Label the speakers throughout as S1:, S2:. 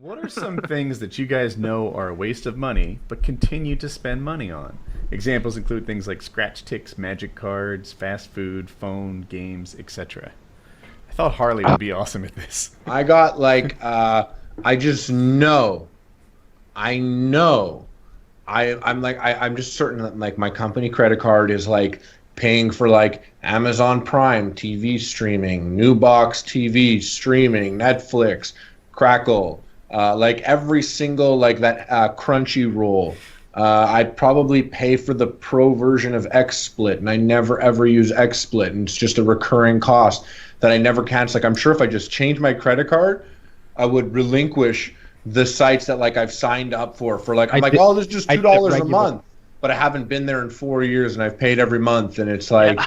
S1: What are some things that you guys know are a waste of money, but continue to spend money on? Examples include things like scratch ticks, magic cards, fast food, phone, games, etc. I thought Harley would be awesome at this.
S2: I got like I just know. I know. I'm just certain that like my company credit card is like paying for like Amazon Prime TV streaming, New Box TV streaming, Netflix, Crackle, like every single like that Crunchyroll. I'd probably pay for the pro version of XSplit, and I never ever use XSplit, and it's just a recurring cost that I never cancel. Like I'm sure if I just change my credit card, I would relinquish the sites that like I've signed up for like I'm like, oh, this is just $2 a month, but I haven't been there in 4 years and I've paid every month, and it's like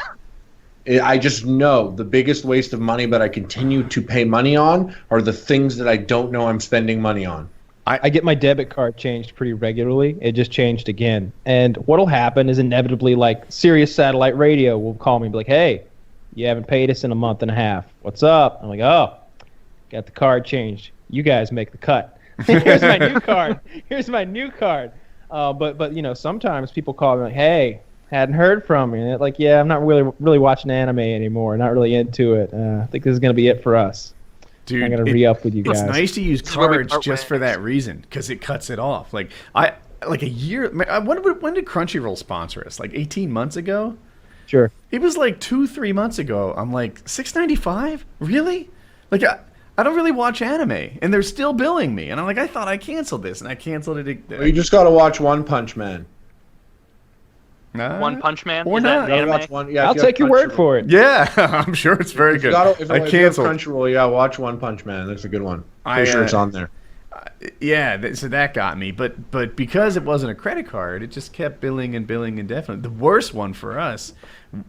S2: I just know the biggest waste of money, but I continue to pay money on are the things that I don't know I'm spending money on.
S3: I get my debit card changed pretty regularly. It just changed again. And what'll happen is inevitably like Sirius Satellite Radio will call me and be like, hey, you haven't paid us in a month and a half. What's up? I'm like, oh, got the card changed. You guys make the cut. Here's my new card. Here's my new card. But you know, sometimes people call me like, hey, hadn't heard from you. And like, yeah, I'm not really watching anime anymore. Not really into it. I think this is going to be it for us.
S1: Dude,
S3: I'm going to re-up with you guys.
S1: It's nice to use cards just for that reason, because it cuts it off. Like a year. When did Crunchyroll sponsor us? Like 18 months ago?
S3: Sure.
S1: It was like 2-3 months ago. I'm like, $6.95? Really? Like I don't really watch anime, and they're still billing me. And I'm like, I thought I canceled this, and I canceled it.
S2: Well, you just got to watch One Punch Man.
S4: One Punch Man?
S1: Or not.
S3: I'll take your word for it.
S1: Yeah, I'm sure it's very good.
S2: If I canceled Crunchyroll, yeah, watch One Punch Man. That's a good one. I'm sure it's on there.
S1: Yeah, so that got me. But because it wasn't a credit card, it just kept billing and billing indefinitely. The worst one for us,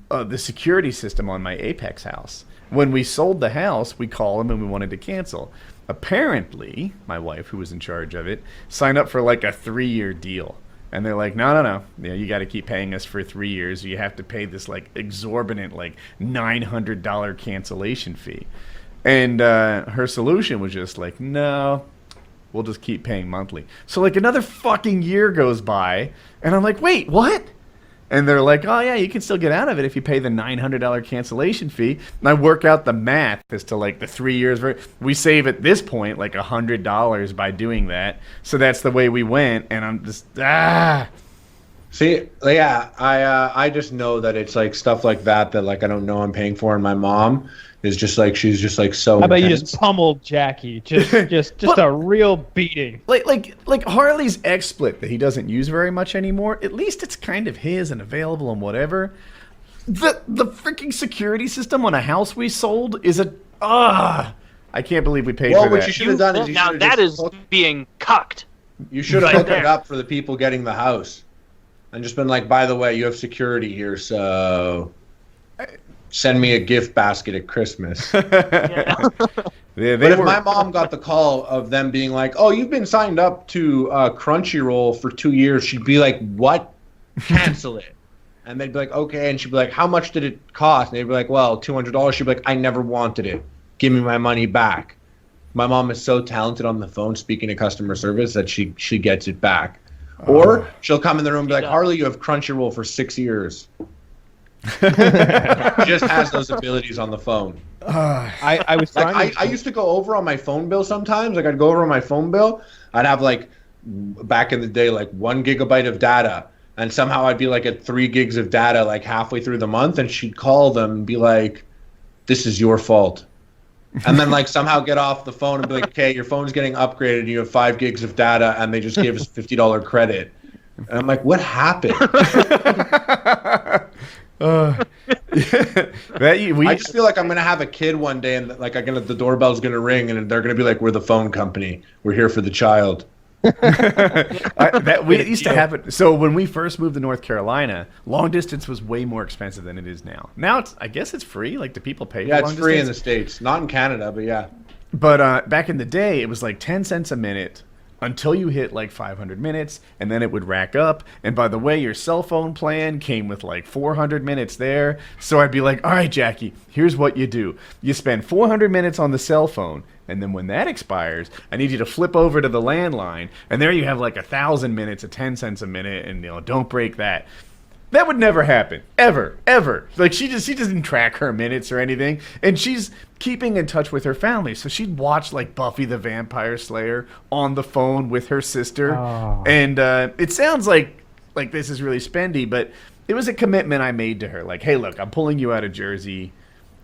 S1: the security system on my Apex house. When we sold the house, we called them and we wanted to cancel. Apparently, my wife, who was in charge of it, signed up for like a 3-year deal. And they're like, no. You got to keep paying us for 3 years. You have to pay this like exorbitant like $900 cancellation fee. And her solution was just like, no, we'll just keep paying monthly. So like another fucking year goes by, and I'm like, wait, what? And they're like, oh, yeah, you can still get out of it if you pay the $900 cancellation fee. And I work out the math as to, like, the 3 years. We save at this point, like, $100 by doing that. So that's the way we went. And I'm just,
S2: See, yeah, I just know that it's, like, stuff like that like, I don't know I'm paying for. And my mom is just, like, she's just, like, so
S3: How about
S2: intense.
S3: you just pummeled Jackie? Just a real beating.
S1: Like Harley's XSplit that he doesn't use very much anymore, at least it's kind of his and available and whatever. The freaking security system on a house we sold is I can't believe we paid for that.
S2: What you should have done is
S4: now that is being cucked.
S2: You should have hooked it up for the people getting the house. And just been like, by the way, you have security here, so send me a gift basket at Christmas. But if my mom got the call of them being like, oh, you've been signed up to Crunchyroll for 2 years, she'd be like, what? Cancel it. And they'd be like, okay. And she'd be like, how much did it cost? And they'd be like, well, $200. She'd be like, I never wanted it. Give me my money back. My mom is so talented on the phone speaking to customer service that she gets it back. Or she'll come in the room and be like, Harley, you have Crunchyroll for 6 years. Just has those abilities on the phone.
S3: I was trying
S2: like, I used to go over on my phone bill sometimes. Like I'd go over on my phone bill. I'd have like back in the day like 1 gigabyte of data, and somehow I'd be like at 3 gigs of data like halfway through the month, and she'd call them and be like, "This is your fault." And then like somehow get off the phone and be like, "Okay, your phone's getting upgraded. And you have 5 gigs of data, and they just gave us $50 credit." And I'm like, "What happened?" I just feel like I'm gonna have a kid one day, and like the doorbell's gonna ring, and they're gonna be like, "We're the phone company. We're here for the child."
S1: We used to have it. So when we first moved to North Carolina, long distance was way more expensive than it is now. Now I guess it's free. Like, do people pay?
S2: Yeah,
S1: for long
S2: it's free
S1: distance?
S2: in the States, not in Canada, but yeah.
S1: But back in the day, it was like 10 cents a minute. until you hit like 500 minutes, and then it would rack up. And by the way, your cell phone plan came with like 400 minutes there. So I'd be like, all right, Jackie, here's what you do. You spend 400 minutes on the cell phone, and then when that expires, I need you to flip over to the landline, and there you have like 1,000 minutes at 10 cents a minute, and don't break that. That would never happen. Ever. Like, she doesn't track her minutes or anything. And she's keeping in touch with her family. So she'd watch, like, Buffy the Vampire Slayer on the phone with her sister. Oh. And it sounds like this is really spendy, but it was a commitment I made to her. Like, hey, look, I'm pulling you out of Jersey.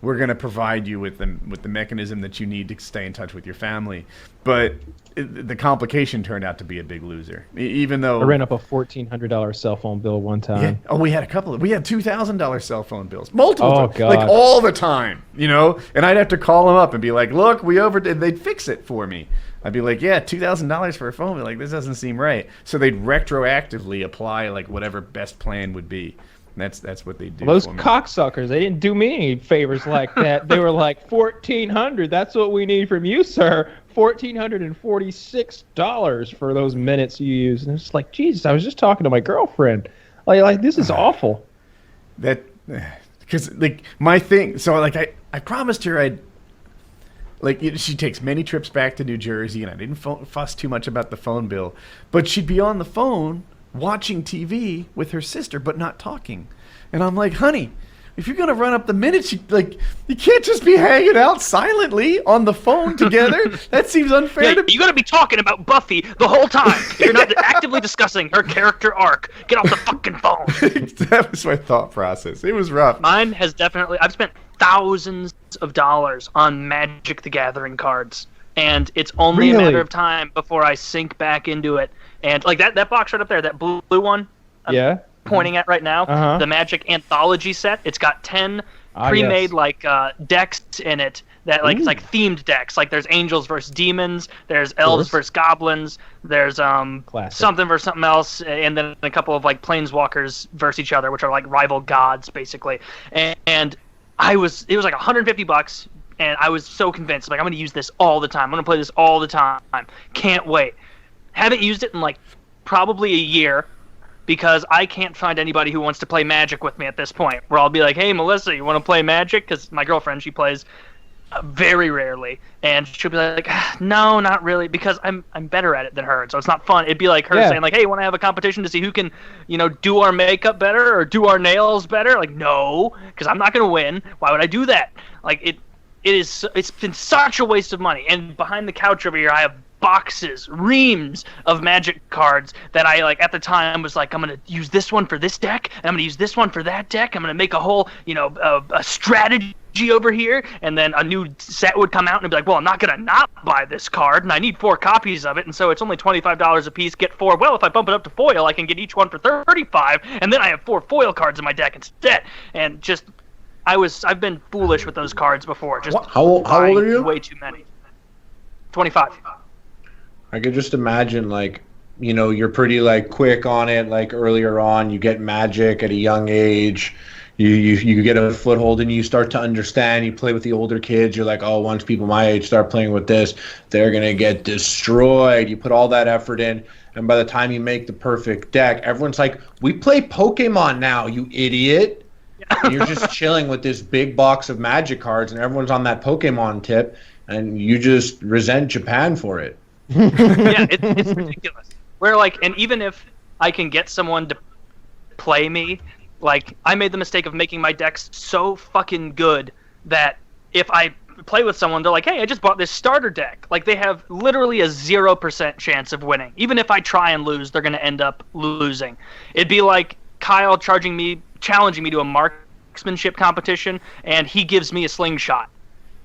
S1: We're going to provide you with the mechanism that you need to stay in touch with your family. But the complication turned out to be a big loser. Even though
S3: I ran up a $1,400 cell phone bill one time.
S1: Yeah. Oh, we had $2,000 cell phone bills, multiple times,
S3: God.
S1: like all the time, And I'd have to call them up and be like, "Look, we overdid." They'd fix it for me. I'd be like, "Yeah, $2,000 for a phone bill. Like, this doesn't seem right." So they'd retroactively apply like whatever best plan would be. That's what they do.
S3: Those cocksuckers, they didn't do me any favors like that. They were like, $1,400. That's what we need from you, sir. $1,446 for those minutes you used. And it's like, Jesus, I was just talking to my girlfriend. Like this is awful.
S1: Because like my thing. So like I promised her I'd. Like, she takes many trips back to New Jersey, and I didn't fuss too much about the phone bill. But she'd be on the phone watching TV with her sister, but not talking. And I'm like, honey, if you're going to run up the minutes, you can't just be hanging out silently on the phone together. That seems unfair to me.
S4: You got to be talking about Buffy the whole time. If you're not actively discussing her character arc, get off the fucking phone.
S1: That was my thought process. It was rough.
S4: Mine has definitely... I've spent thousands of dollars on Magic the Gathering cards, and it's only a matter of time before I sink back into it. And like that box right up there, that blue one I'm pointing at right now, the Magic Anthology set, it's got 10 pre-made decks in it that it's like themed decks. Like there's angels versus demons, there's elves versus goblins, there's something versus something else, and then a couple of like planeswalkers versus each other, which are like rival gods basically. And it was like $150, and I was so convinced. Like, I'm going to use this all the time. I'm going to play this all the time. Can't wait. Haven't used it in like probably a year because I can't find anybody who wants to play Magic with me at this point. Where I'll be like, hey, Melissa, you want to play Magic? Because my girlfriend, she plays very rarely, and she'll be like, no, not really, because I'm better at it than her, so it's not fun. It'd be like her saying like, hey, want to have a competition to see who can do our makeup better or do our nails better? Like, no, because I'm not gonna win. Why would I do that? Like, it's been such a waste of money. And behind the couch over here, I have boxes, reams of Magic cards that I like at the time was like, I'm gonna use this one for this deck, and I'm gonna use this one for that deck. I'm gonna make a whole a strategy over here, and then a new set would come out and I'd be like, well, I'm not gonna not buy this card, and I need 4 copies of it, and so it's only $25 a piece. Get 4. Well, if I bump it up to foil, I can get each one for $35, and then I have 4 foil cards in my deck instead. And just I've been foolish with those cards before. Just
S2: how old are you?
S4: Way too many. 25.
S2: I could just imagine, like, you're pretty like quick on it. Like earlier on, you get Magic at a young age. You get a foothold and you start to understand. You play with the older kids. You're like, oh, once people my age start playing with this, they're gonna get destroyed. You put all that effort in, and by the time you make the perfect deck, everyone's like, we play Pokemon now, you idiot. And you're just chilling with this big box of Magic cards, and everyone's on that Pokemon tip, and you just resent Japan for it.
S4: Yeah, it's ridiculous. Where like, and even if I can get someone to play me, like, I made the mistake of making my decks so fucking good that if I play with someone, they're like, hey, I just bought this starter deck. Like, they have literally a 0% chance of winning. Even if I try and lose, they're going to end up losing. It'd be like Kyle challenging me to a marksmanship competition, and he gives me a slingshot.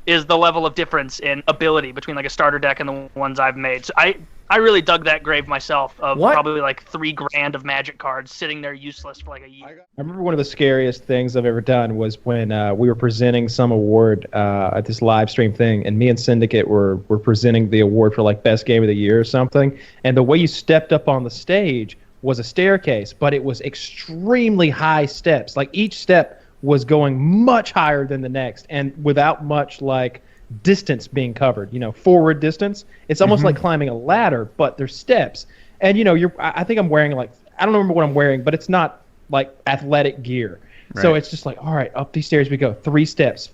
S4: Is the level of difference in ability between like a starter deck and the ones I've made. So I really dug that grave myself of probably like $3,000 of Magic cards sitting there useless for like a year.
S3: I remember one of the scariest things I've ever done was when we were presenting some award at this live stream thing, and me and Syndicate were presenting the award for like best game of the year or something. And the way you stepped up on the stage was a staircase, but it was extremely high steps. Like each step was going much higher than the next, and without much like distance being covered, forward distance. It's almost like climbing a ladder, but there's steps. And I think I'm wearing like, I don't remember what I'm wearing, but it's not like athletic gear. Right. So it's just like, all right, up these stairs we go. 3 steps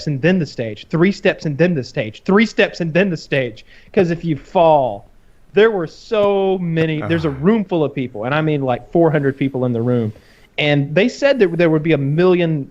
S3: and then the stage. 3 steps and then the stage. 3 steps and then the stage. Because if you fall, there were so many. There's a room full of people, and I mean like 400 people in the room. And they said that there would be 1 million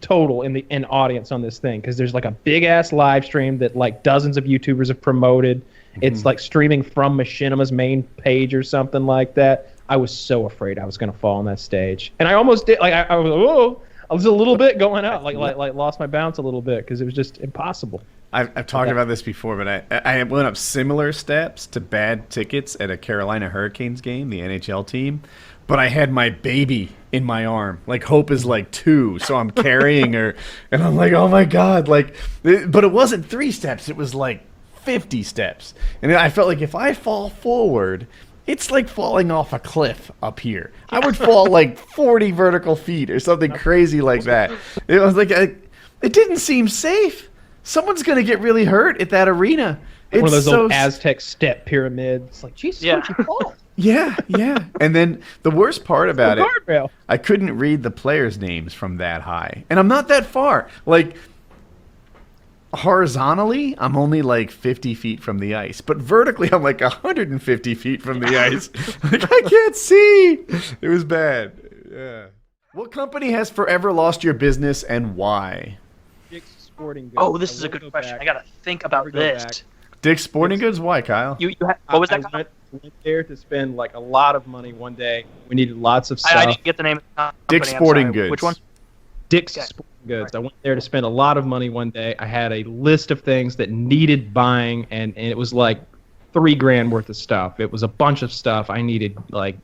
S3: total in audience on this thing, because there's like a big ass live stream that like dozens of YouTubers have promoted. It's like streaming from Machinima's main page or something like that. I was so afraid I was going to fall on that stage, and I almost did. Like I was a little bit going out, like lost my balance a little bit because it was just impossible.
S1: I've talked about this before, but I went up similar steps to bad tickets at a Carolina Hurricanes game, the NHL team, but I had my baby in my arm. Like Hope is like 2, so I'm carrying her, and I'm like, oh my god, like, but it wasn't 3 steps, it was like 50 steps, and I felt like if I fall forward, it's like falling off a cliff up here. I would fall like 40 vertical feet or something crazy like that. It was like it didn't seem safe. Someone's gonna get really hurt at that arena.
S3: One of those old Aztec step pyramids. It's like, Jesus, where'd you fall?
S1: Yeah. And then the worst part about it, I couldn't read the players' names from that high. And I'm not that far. Like, horizontally, I'm only like 50 feet from the ice. But vertically, I'm like 150 feet from the ice. Like, I can't see. It was bad. Yeah. What company has forever lost your business and why?
S3: Dick's Sporting Goods.
S4: Oh, this is a good question. I got to think about this.
S1: Dick's Sporting Goods? Why, Kyle?
S4: What was that?
S3: I went there to spend like a lot of money one day. We needed lots of stuff.
S4: I didn't get the name of the company.
S1: Dick's Sporting Goods.
S4: Which one?
S3: Dick's Sporting Goods. I went there to spend a lot of money one day. I had a list of things that needed buying, and it was like $3,000 worth of stuff. It was a bunch of stuff. I needed like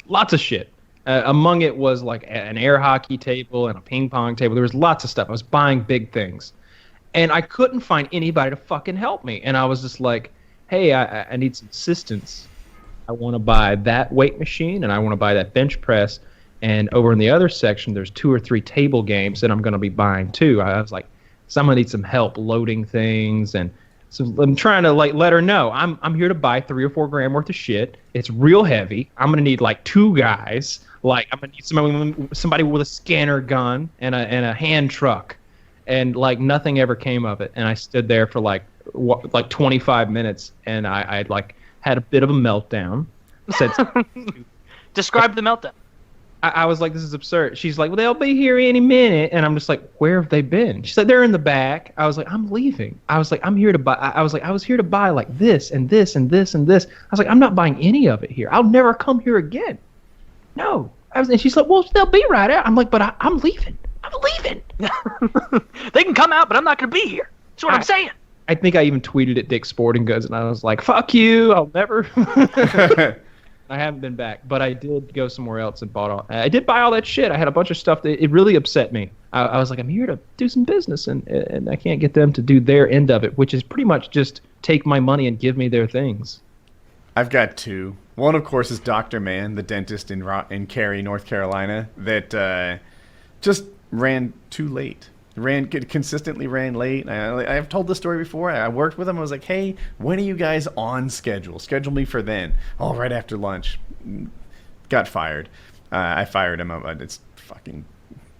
S3: lots of shit. Among it was like an air hockey table and a ping pong table. There was lots of stuff. I was buying big things. And I couldn't find anybody to fucking help me. And I was just like, hey, I need some assistance. I want to buy that weight machine, and I want to buy that bench press. And over in the other section, there's 2 or 3 table games that I'm going to be buying too. I was like, someone needs some help loading things. And so I'm trying to like let her know I'm here to buy $3 or $4 worth of shit. It's real heavy. I'm going to need like 2 guys. Like, I'm going to need somebody with a scanner gun and a hand truck. And like nothing ever came of it. And I stood there for like 25 minutes, and I like had a bit of a meltdown. Said,
S4: describe the meltdown.
S3: I was like, this is absurd. She's like, well, they'll be here any minute. And I'm just like, where have they been? She's like, they're in the back. I was like, I'm leaving. I was like, I'm here to buy. I was here to buy like this and this and this and this. I was like, I'm not buying any of it here. I'll never come here again. No. And she's like, well, they'll be right out. I'm like, but I'm leaving. I'm leaving.
S4: They can come out, but I'm not going to be here. That's what I'm saying.
S3: I think I even tweeted at Dick's Sporting Goods, and I was like, fuck you. I'll never. I haven't been back, but I did go somewhere else and bought all. I did buy all that shit. I had a bunch of stuff that it really upset me. I was like, I'm here to do some business, and I can't get them to do their end of it, which is pretty much just take my money and give me their things.
S1: I've got 2. One, of course, is Dr. Mann, the dentist in Cary, North Carolina, that just ran too late. Consistently ran late. I've told this story before. I worked with him. I was like, hey, when are you guys on schedule? Schedule me for then. Oh, right after lunch. Got fired. I fired him. It's fucking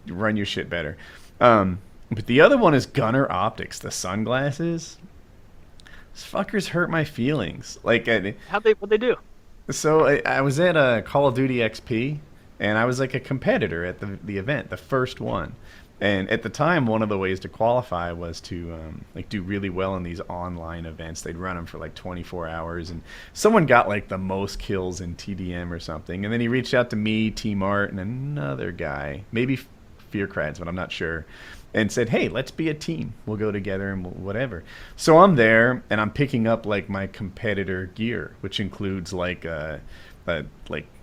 S1: run your shit better. But the other one is Gunner Optics, the sunglasses. These fuckers hurt my feelings. Like,
S4: What'd they do?
S1: So I was at Call of Duty XP, and I was like a competitor at the event, the first one. And at the time, one of the ways to qualify was to like do really well in these online events. They'd run them for like 24 hours, and someone got like the most kills in TDM or something. And then he reached out to me, T-Mart, and another guy, maybe Fearcrads, but I'm not sure, and said, hey, let's be a team. We'll go together and whatever. So I'm there, and I'm picking up like my competitor gear, which includes like a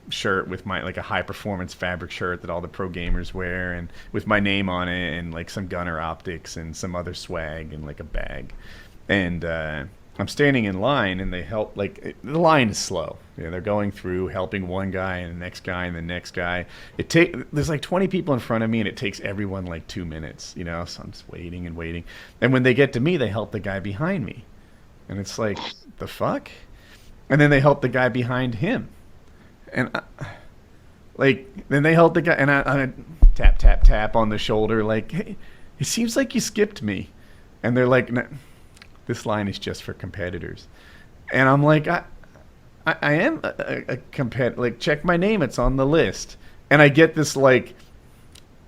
S1: shirt with my like a high performance fabric shirt that all the pro gamers wear, and with my name on it, and like some Gunner Optics and some other swag and like a bag. And I'm standing in line, and they help. Like the line is slow. They're going through, helping one guy and the next guy and the next guy. There's like 20 people in front of me, and it takes everyone like 2 minutes. So I'm just waiting and waiting. And when they get to me, they help the guy behind me, and it's like, the fuck. And then they help the guy behind him, and then they help the guy, and I tap tap tap on the shoulder, like, hey, it seems like you skipped me, and they're like, no, this line is just for competitors. And I'm like, I am a competitor. Like, check my name. It's on the list. And I get this, like,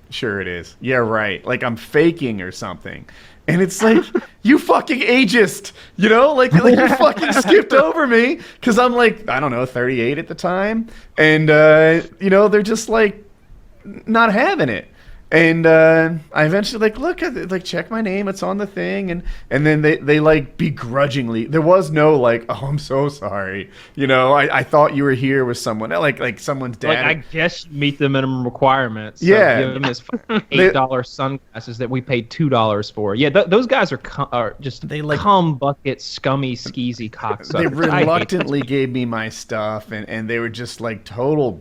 S1: sure it is. Yeah, right. Like, I'm faking or something. And it's like, you fucking ageist. Like you fucking skipped over me. Because I'm like, I don't know, 38 at the time. And, they're just, like, not having it. And I eventually look, check my name, it's on the thing, and then they like begrudgingly, there was no like, oh, I'm so sorry, I thought you were here with someone, like someone's dad.
S3: Like, I guess you meet the minimum requirements. So
S1: yeah,
S3: give them this $8 sunglasses that we paid $2 for. Yeah, those guys are just cum bucket, scummy, skeezy cocksuckers.
S1: They reluctantly gave me my stuff, and they were just like total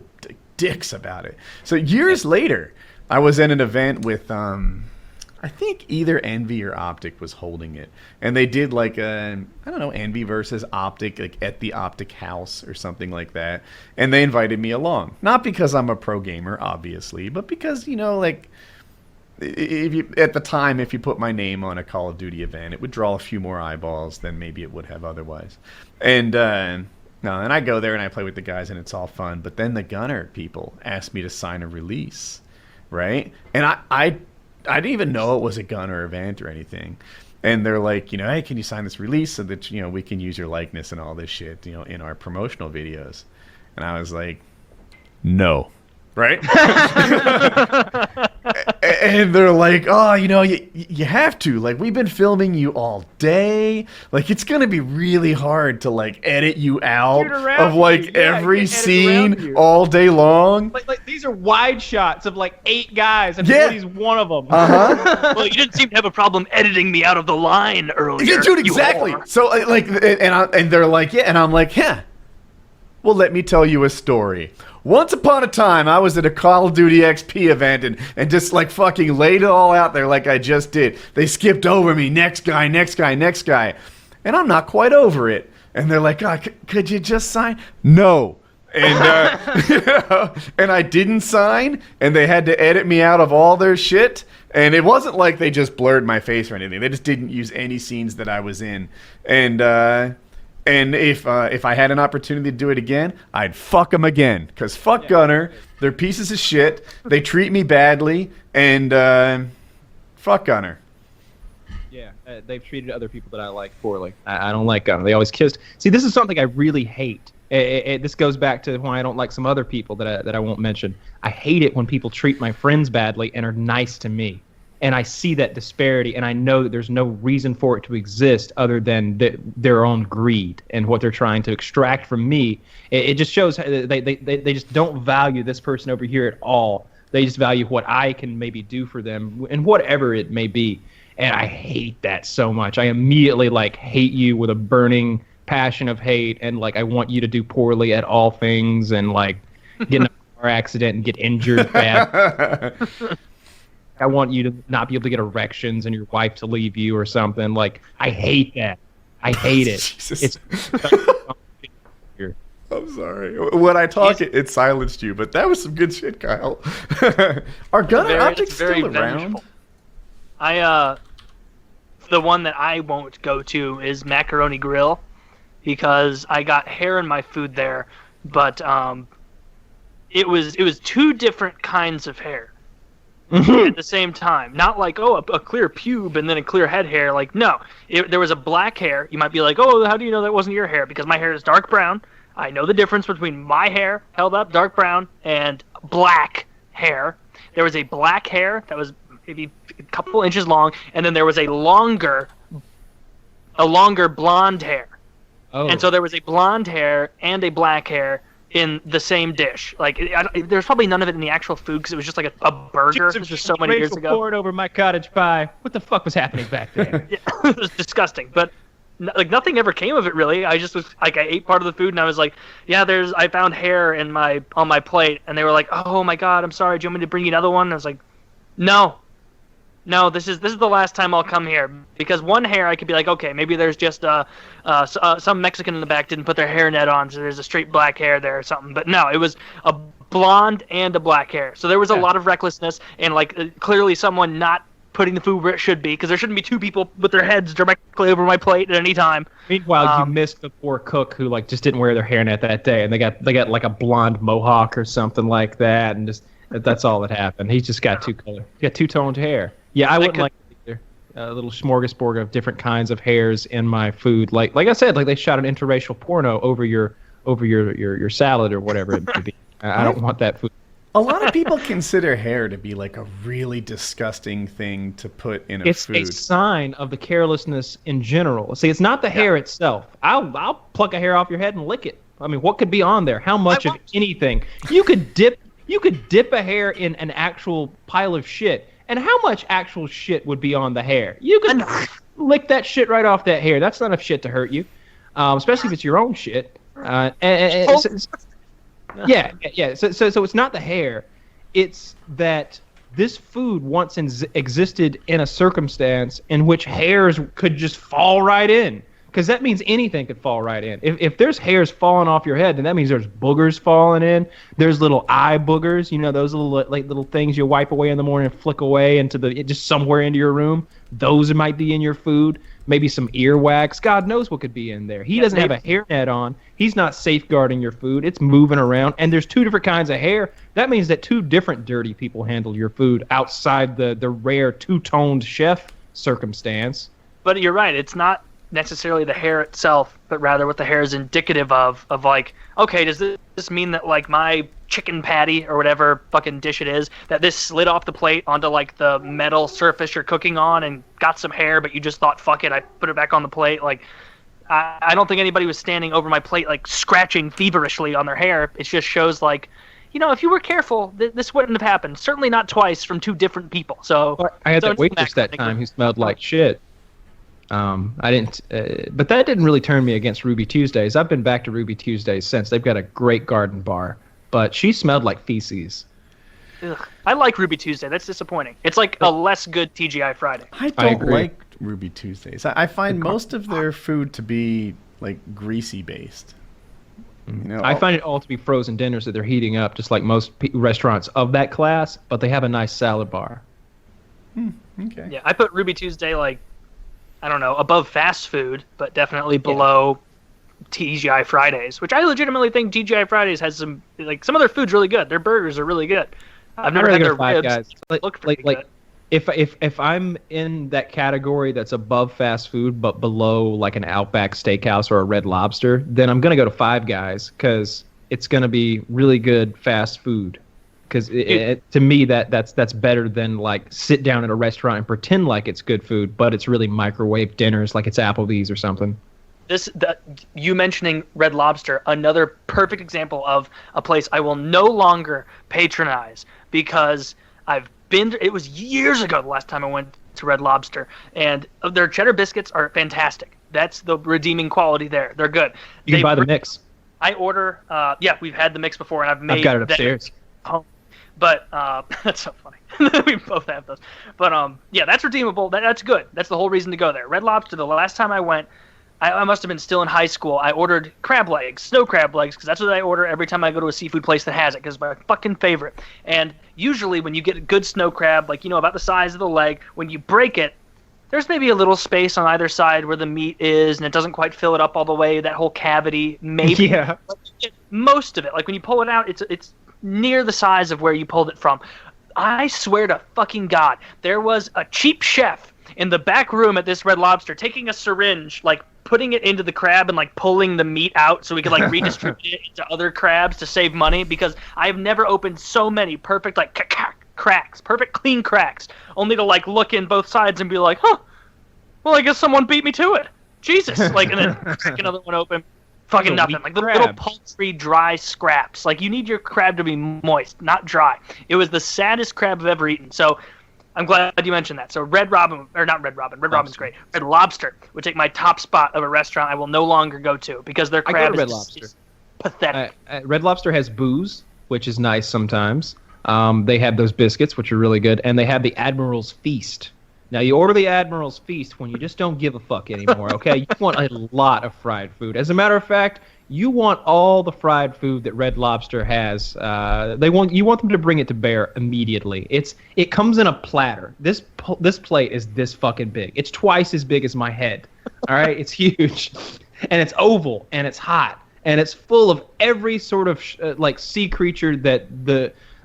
S1: dicks about it. So years later, I was at an event with, I think either Envy or Optic was holding it. And they did like Envy versus Optic, like at the Optic House or something like that. And they invited me along. Not because I'm a pro gamer, obviously, but because, like, at the time, if you put my name on a Call of Duty event, it would draw a few more eyeballs than maybe it would have otherwise. And, and I go there and I play with the guys and it's all fun. But then the Gunner people asked me to sign a release. Right? And I didn't even know it was a Gunner event or anything. And they're like, hey, can you sign this release so that, we can use your likeness and all this shit, in our promotional videos? And I was like, no. Right? And they're like, oh, you have to. Like, we've been filming you all day. Like, it's going to be really hard to, like, edit you out of, like, every scene all day long.
S3: Like, these are wide shots of, like, 8 guys, and Woody's one of them.
S1: Uh-huh.
S4: Well, you didn't seem to have a problem editing me out of the line earlier.
S1: Yeah, dude, exactly. So, like, and they're like, yeah. And I'm like, yeah. Well, let me tell you a story. Once upon a time, I was at a Call of Duty XP event and just like fucking laid it all out there like I just did. They skipped over me. Next guy, next guy, next guy. And I'm not quite over it. And they're like, oh, could you just sign? No. And, and I didn't sign, and they had to edit me out of all their shit. And it wasn't like they just blurred my face or anything. They just didn't use any scenes that I was in. And if I had an opportunity to do it again, I'd fuck them again. Because fuck Gunner. They're pieces of shit. They treat me badly. And fuck Gunner.
S3: Yeah, they've treated other people that I like poorly. I don't like Gunner. They always kissed. See, this is something I really hate. This goes back to why I don't like some other people that I won't mention. I hate it when people treat my friends badly and are nice to me. And I see that disparity, and I know that there's no reason for it to exist other than their own greed and what they're trying to extract from me. It just shows they just don't value this person over here at all. They just value what I can maybe do for them, and whatever it may be. And I hate that so much. I immediately hate you with a burning passion of hate, and I want you to do poorly at all things, and get in a car accident and get injured bad. I want you to not be able to get erections and your wife to leave you or something. I hate that. I hate it.
S1: Jesus. I'm sorry. When I talk, it silenced you, but that was some good shit, Kyle. Are Gunner Optics still around?
S4: The one that I won't go to is Macaroni Grill, because I got hair in my food there, but it was 2 different kinds of hair. At the same time, not a clear pube and then a clear head hair. No, there was a black hair. You might be like, oh, how do you know that wasn't your hair? Because my hair is dark brown. I know the difference between my hair held up dark brown and black hair. There was a black hair that was maybe a couple inches long, and then there was a longer blonde hair. Oh. And so there was a blonde hair and a black hair in the same dish. There's probably none of it in the actual food because it was just like a burger. It was just so many years ago.
S3: Poured over my cottage pie. What the fuck was happening back there?
S4: Yeah, it was disgusting. But like nothing ever came of it really. I just was like, I ate part of the food and I was like, yeah, I found hair on my plate, and they were like, oh my god, I'm sorry, do you want me to bring you another one? And I was like, no, this is the last time I'll come here, because one hair I could be like, okay, maybe there's just some Mexican in the back didn't put their hairnet on, so there's a straight black hair there or something. But no, it was a blonde and a black hair, so there was a lot of recklessness and like clearly someone not putting the food where it should be, because there shouldn't be two people with their heads directly over my plate at any time.
S3: Meanwhile, you missed the poor cook who like just didn't wear their hairnet that day, and they got like a blonde mohawk or something like that, and just that's all that happened. He just got two-toned hair. Yeah, I wouldn't like either. A little smorgasbord of different kinds of hairs in my food. Like I said, like they shot an interracial porno over your salad or whatever it may be. I don't want that food.
S1: A lot of people consider hair to be like a really disgusting thing to put in a food.
S3: It's a sign of the carelessness in general. See, it's not the hair itself. I'll pluck a hair off your head and lick it. I mean, what could be on there? How much of anything? You could dip a hair in an actual pile of shit, and how much actual shit would be on the hair? You could lick that shit right off that hair. That's not enough shit to hurt you, especially if it's your own shit. Yeah. So it's not the hair. It's that this food once existed in a circumstance in which hairs could just fall right in. Because that means anything could fall right in. If there's hairs falling off your head, then that means there's boogers falling in. There's little eye boogers, those little things you wipe away in the morning and flick away into just somewhere into your room. Those might be in your food. Maybe some earwax. God knows what could be in there. He doesn't have a hairnet on. He's not safeguarding your food. It's moving around, and there's two different kinds of hair. That means that two different dirty people handle your food outside the rare two-toned chef circumstance.
S4: But you're right. It's not necessarily the hair itself, but rather what the hair is indicative of like, okay, does this mean that like my chicken patty or whatever fucking dish it is, that this slid off the plate onto like the metal surface you're cooking on and got some hair, but you just thought, fuck it, I put it back on the plate? Like, I don't think anybody was standing over my plate like scratching feverishly on their hair. It just shows like, if you were careful, this wouldn't have happened. Certainly not twice from two different people. So
S3: I had that waitress that time who smelled like shit. I didn't, but that didn't really turn me against Ruby Tuesdays. I've been back to Ruby Tuesdays since. They've got a great garden bar, but she smelled like feces.
S4: Ugh. I like Ruby Tuesday. That's disappointing. It's like a less good TGI Friday.
S1: I don't like Ruby Tuesdays. I find most of their food to be like greasy based.
S3: I find it all to be frozen dinners that they're heating up, just like most restaurants of that class. But they have a nice salad bar.
S4: Okay. Yeah, I put Ruby Tuesday like, I don't know, above fast food, but definitely below TGI Fridays, which I legitimately think TGI Fridays has some of their food's really good. Their burgers are really good. I've never had their ribs. Guys. Look pretty good.
S3: If I'm in that category that's above fast food but below like an Outback Steakhouse or a Red Lobster, then I'm gonna go to Five Guys because it's gonna be really good fast food. Because to me, that's better than like sit down at a restaurant and pretend like it's good food, but it's really microwave dinners like it's Applebee's or something.
S4: You mentioning Red Lobster, another perfect example of a place I will no longer patronize because I've been. It was years ago the last time I went to Red Lobster, and their cheddar biscuits are fantastic. That's the redeeming quality there. They're good.
S3: You can buy the mix.
S4: I order. We've had the mix before, and I've
S3: got it upstairs.
S4: But that's so funny. We both have those. But that's redeemable. That's good. That's the whole reason to go there. Red Lobster, the last time I went, I must have been still in high school. I ordered crab legs, snow crab legs, because that's what I order every time I go to a seafood place that has it, because it's my fucking favorite. And usually when you get a good snow crab, like, about the size of the leg, when you break it, there's maybe a little space on either side where the meat is, and it doesn't quite fill it up all the way, that whole cavity, maybe.
S3: Yeah.
S4: But you get most of it. Like, when you pull it out, it's near the size of where you pulled it from. I swear to fucking God, there was a cheap chef in the back room at this Red Lobster taking a syringe, like putting it into the crab and like pulling the meat out so we could like redistribute it into other crabs to save money, because I've never opened so many perfect like cracks, perfect clean cracks, only to like look in both sides and be like, well, I guess someone beat me to it. Jesus. Like, and then crack another one open. Fucking nothing. Like the little paltry, dry scraps. Like, you need your crab to be moist, not dry. It was the saddest crab I've ever eaten. So I'm glad you mentioned that. So Red Robin's great. Red Lobster would take my top spot of a restaurant I will no longer go to because their crab is pathetic.
S3: Red Lobster has booze, which is nice sometimes. They have those biscuits, which are really good, and they have the Admiral's Feast. Now, you order the Admiral's Feast when you just don't give a fuck anymore, okay? You want a lot of fried food. As a matter of fact, you want all the fried food that Red Lobster has. You want them to bring it to bear immediately. It comes in a platter. This plate is this fucking big. It's twice as big as my head. All right, it's huge, and it's oval, and it's hot, and it's full of every sort of like sea creature that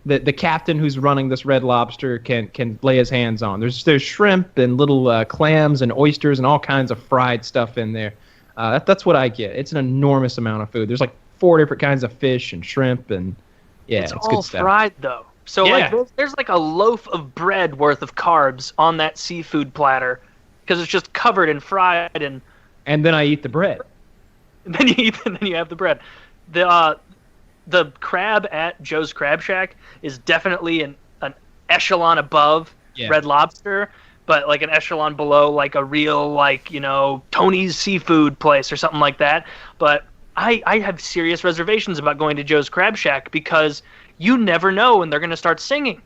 S3: the captain who's running this Red Lobster can lay his hands on. There's shrimp and little clams and oysters and all kinds of fried stuff in there. That's what I get. It's an enormous amount of food. There's like 4 different kinds of fish and shrimp and it's
S4: all
S3: good stuff.
S4: Fried though. So like there's like a loaf of bread worth of carbs on that seafood platter because it's just covered in fried and
S3: then I eat the bread.
S4: And then you have the bread. The crab at Joe's Crab Shack is definitely an echelon above Red Lobster, but like an echelon below like a real like, Tony's seafood place or something like that. But I have serious reservations about going to Joe's Crab Shack because you never know when they're going to start singing.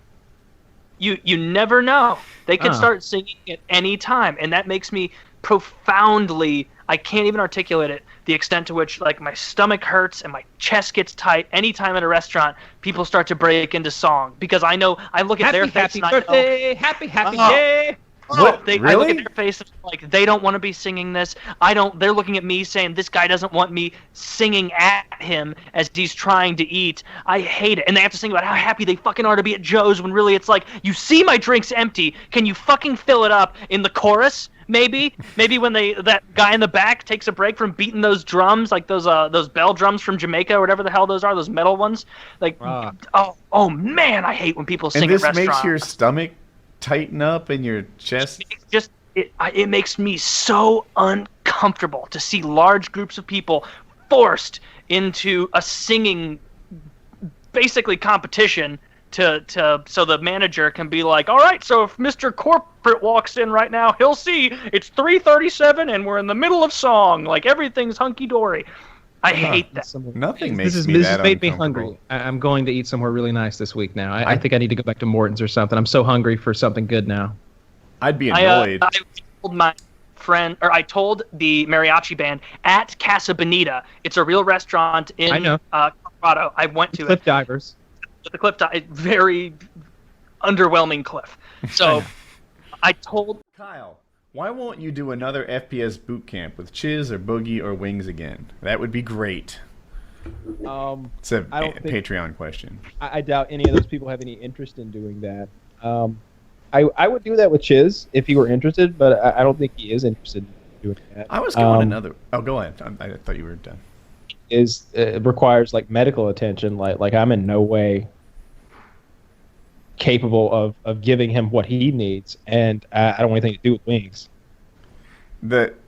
S4: You never know. They can start singing at any time, and that makes me profoundly, I can't even articulate it, the extent to which like my stomach hurts and my chest gets tight anytime at a restaurant people start to break into song because I look at their face and I know,
S3: happy day.
S4: I look at their face and like they don't want to be singing this. They're looking at me saying this guy doesn't want me singing at him as he's trying to eat. I hate it. And they have to sing about how happy they fucking are to be at Joe's when really it's like, you see my drink's empty. Can you fucking fill it up in the chorus? Maybe when that guy in the back takes a break from beating those drums, like those bell drums from Jamaica or whatever the hell those are, those metal ones. Like, oh man, I hate when people sing at restaurants.
S1: And this makes your stomach tighten up in your chest.
S4: It makes me so uncomfortable to see large groups of people forced into a singing, basically competition. So the manager can be like, all right, so if Mr. Corporate walks in right now, he'll see it's 3:37 and we're in the middle of song. Like everything's hunky dory. I hate that.
S1: Nothing
S3: This
S1: makes
S3: has made me hungry. I'm going to eat somewhere really nice this week now. I think I need to go back to Morton's or something. I'm so hungry for something good now.
S1: I'd be annoyed.
S4: I told my friend, or I told the mariachi band at Casa Bonita. It's a real restaurant in Colorado. I went to
S3: Cliff Divers.
S4: The cliff very underwhelming cliff. So I told
S1: Kyle, why won't you do another FPS Bootcamp with Chiz or Boogie or Wings again? That would be great. It's a Patreon question.
S3: I doubt any of those people have any interest in doing that. I would do that with Chiz if he were interested, but I don't think he is interested in doing that.
S1: I was going another. Oh, go ahead. I thought you were done.
S3: It requires like medical attention. Like I'm in no way capable of giving him what he needs, and I don't want anything to do with Wings.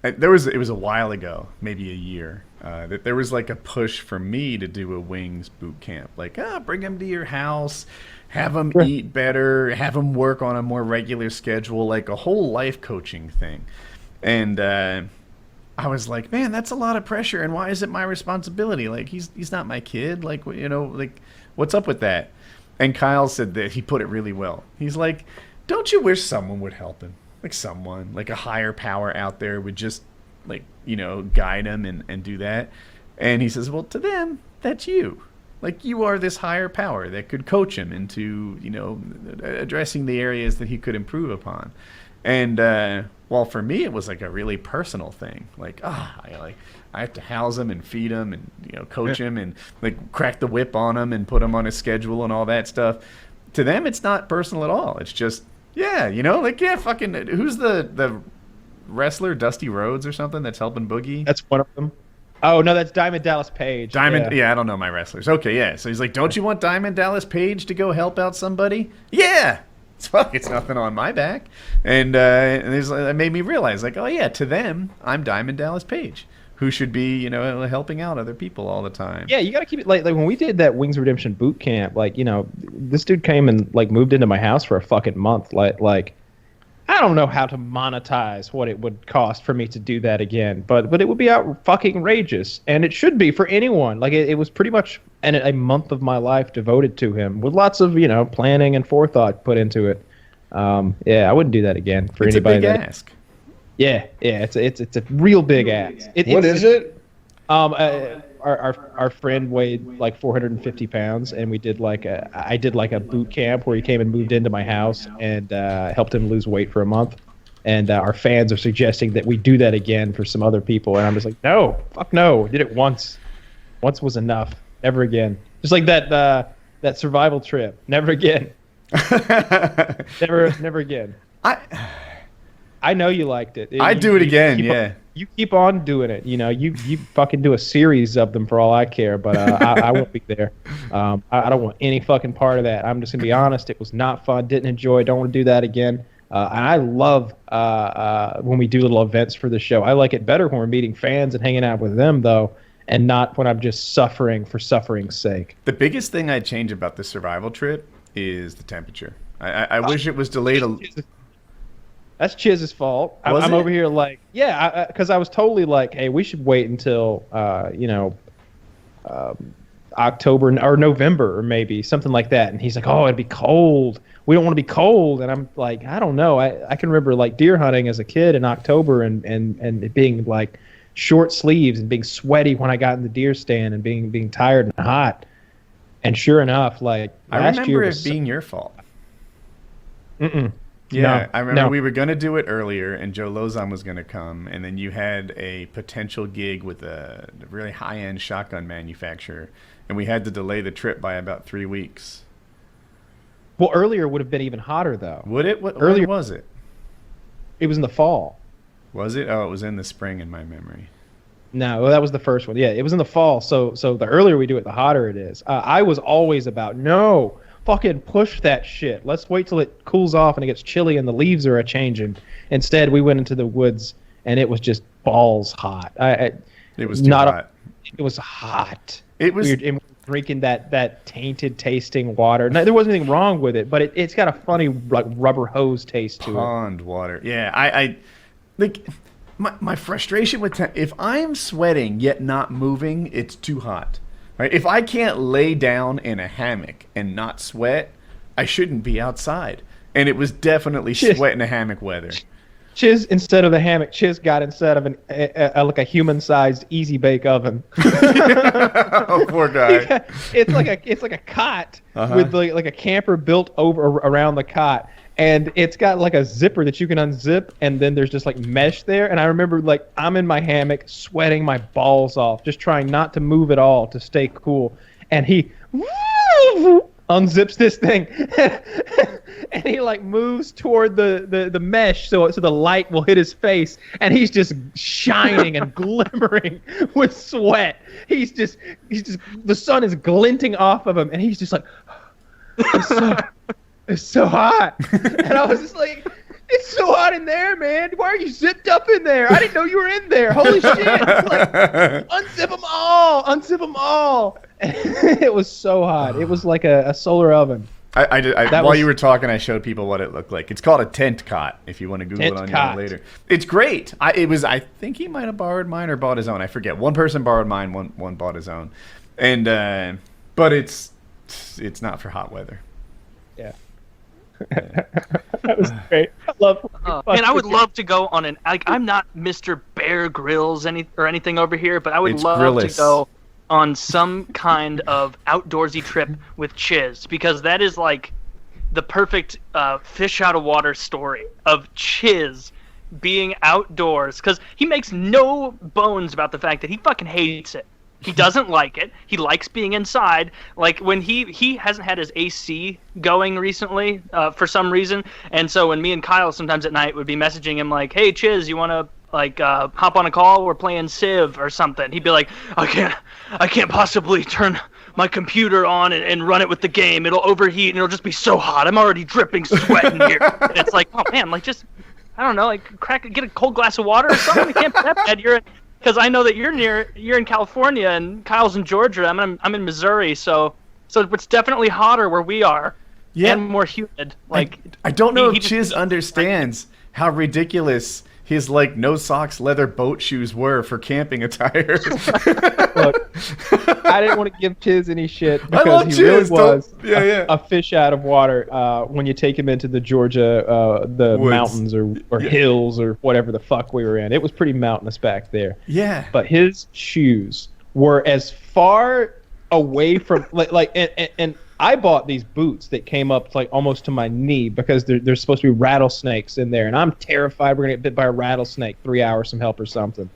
S1: It was a while ago, maybe a year, that there was like a push for me to do a Wings boot camp. Like, bring him to your house, have him eat better, have him work on a more regular schedule, like a whole life coaching thing. And I was like, man, that's a lot of pressure, and why is it my responsibility? Like, he's not my kid. Like, like, what's up with that? And Kyle said that he put it really well. He's like, don't you wish someone would help him? Like someone, like a higher power out there would just, like, guide him and do that. And he says, well, to them, that's you. Like, you are this higher power that could coach him into, addressing the areas that he could improve upon. And, well, for me, it was like a really personal thing. Like, I have to house him and feed him and, coach him and, like, crack the whip on him and put him on a schedule and all that stuff. To them, it's not personal at all. It's just, fucking, who's the wrestler, Dusty Rhodes or something, that's helping Boogie?
S3: That's one of them. Oh, no, that's Diamond Dallas Page.
S1: I don't know my wrestlers. Okay, yeah. So he's like, don't you want Diamond Dallas Page to go help out somebody? Yeah! It's nothing on my back. And it made me realize, like, oh, yeah, to them, I'm Diamond Dallas Page. who should be, helping out other people all the time.
S3: Yeah, you got to keep it like when we did that Wings Redemption boot camp, like, this dude came and like moved into my house for a fucking month. Like I don't know how to monetize what it would cost for me to do that again, but it would be out fucking outrageous, and it should be for anyone. Like it was pretty much a month of my life devoted to him with lots of, planning and forethought put into it. Yeah, I wouldn't do that again for anybody.
S1: It's a big ask.
S3: Yeah, it's a real big ass.
S2: What is it?
S3: Our friend weighed like 450 pounds, and I did like a boot camp where he came and moved into my house and helped him lose weight for a month. And our fans are suggesting that we do that again for some other people, and I'm just like, no, fuck no. We did it once. Once was enough. Never again. Just like that survival trip. Never again. Never again. I know you liked it.
S1: I'd do it again, yeah.
S3: You keep on doing it. You fucking do a series of them for all I care, but I won't be there. I don't want any fucking part of that. I'm just going to be honest. It was not fun. Didn't enjoy it. Don't want to do that again. And I love when we do little events for the show. I like it better when we're meeting fans and hanging out with them, though, and not when I'm just suffering for suffering's sake.
S1: The biggest thing I'd change about this survival trip is the temperature. I wish it was delayed a
S3: That's Chiz's fault. I'm over here like, yeah, because I was totally like, hey, we should wait until, October or November or maybe something like that. And he's like, oh, it'd be cold. We don't want to be cold. And I'm like, I don't know. I can remember like deer hunting as a kid in October and it being like short sleeves and being sweaty when I got in the deer stand and being tired and hot. And sure enough, like
S1: I remember it being your fault.
S3: Mm-mm.
S1: Yeah,
S3: No,
S1: I remember
S3: no.
S1: we were going to do it earlier, and Joe Lozon was going to come, and then you had a potential gig with a really high-end shotgun manufacturer, and we had to delay the trip by about 3 weeks.
S3: Well, earlier would have been even hotter, though.
S1: Would it?
S3: Earlier-
S1: When was it?
S3: It was in the fall.
S1: Was it? Oh, it was in the spring in my memory.
S3: No, well, that was the first one. Yeah, it was in the fall. So the earlier we do it, the hotter it is. I was always about, no, fucking push that shit. Let's wait till it cools off and it gets chilly and the leaves are a-changing. Instead, we went into the woods and it was just balls hot.
S1: It was too hot.
S3: It was hot.
S1: It was...
S3: We were drinking that tainted tasting water. No, there wasn't anything wrong with it, but it's got a funny like rubber hose taste to it.
S1: Pond water. Yeah, I like my frustration with if I'm sweating yet not moving, it's too hot. Right? If I can't lay down in a hammock and not sweat, I shouldn't be outside. And it was definitely sweat in a hammock weather.
S3: Chiz, instead of a hammock, Chiz got instead of like a human-sized easy bake oven.
S1: Oh, poor guy.
S3: It's like a cot with like a camper built around the cot, and it's got like a zipper that you can unzip, and then there's just like mesh there. And I remember like I'm in my hammock, sweating my balls off, just trying not to move at all to stay cool, and he unzips this thing and he like moves toward the mesh so the light will hit his face, and he's just shining and glimmering with sweat. He's just the sun is glinting off of him, and he's just like it's so hot. And I was just like, it's so hot in there, man. Why are you zipped up in there? I didn't know you were in there. Holy shit. Like, unzip them all. It was so hot. It was like a solar oven.
S1: While you were talking, I showed people what it looked like. It's called a tent cot, if you want to Google it on your own later. It's great. I think he might have borrowed mine or bought his own. I forget. One person borrowed mine, one bought his own. And but it's not for hot weather.
S3: Yeah. That was great. I love.
S4: Man, I would love to go on I'm not Mr. Bear Grylls or anything over here, but I would love to go on some kind of outdoorsy trip with Chiz, because that is like the perfect fish out of water story of Chiz being outdoors, because he makes no bones about the fact that he fucking hates it. He doesn't like it. He likes being inside. Like when he hasn't had his AC going recently for some reason, and so when me and Kyle sometimes at night would be messaging him like, "Hey Chiz, you want to like hop on a call? We're playing Civ or something." He'd be like, I can't possibly turn my computer on and run it with the game. It'll overheat and it'll just be so hot. I'm already dripping sweat in here." And it's like, oh man, like just I don't know, like get a cold glass of water or something. It can't be that bad. because I know that you're in California and Kyle's in Georgia. I'm in Missouri, so it's definitely hotter where we are, and more humid. Like
S1: I don't know
S4: he
S1: if Chiz understands how ridiculous his like no socks leather boat shoes were for camping attire.
S3: Look, I didn't want to give Chiz any shit
S1: I love
S3: because he really
S1: Chiz,
S3: was
S1: yeah.
S3: a fish out of water when you take him into the Georgia the
S1: Woods.
S3: mountains or hills or whatever the fuck we were in. It was pretty mountainous back there.
S1: Yeah.
S3: But his shoes were as far away from and I bought these boots that came up like almost to my knee because there's supposed to be rattlesnakes in there, and I'm terrified we're gonna get bit by a rattlesnake. 3 hours, some help or something.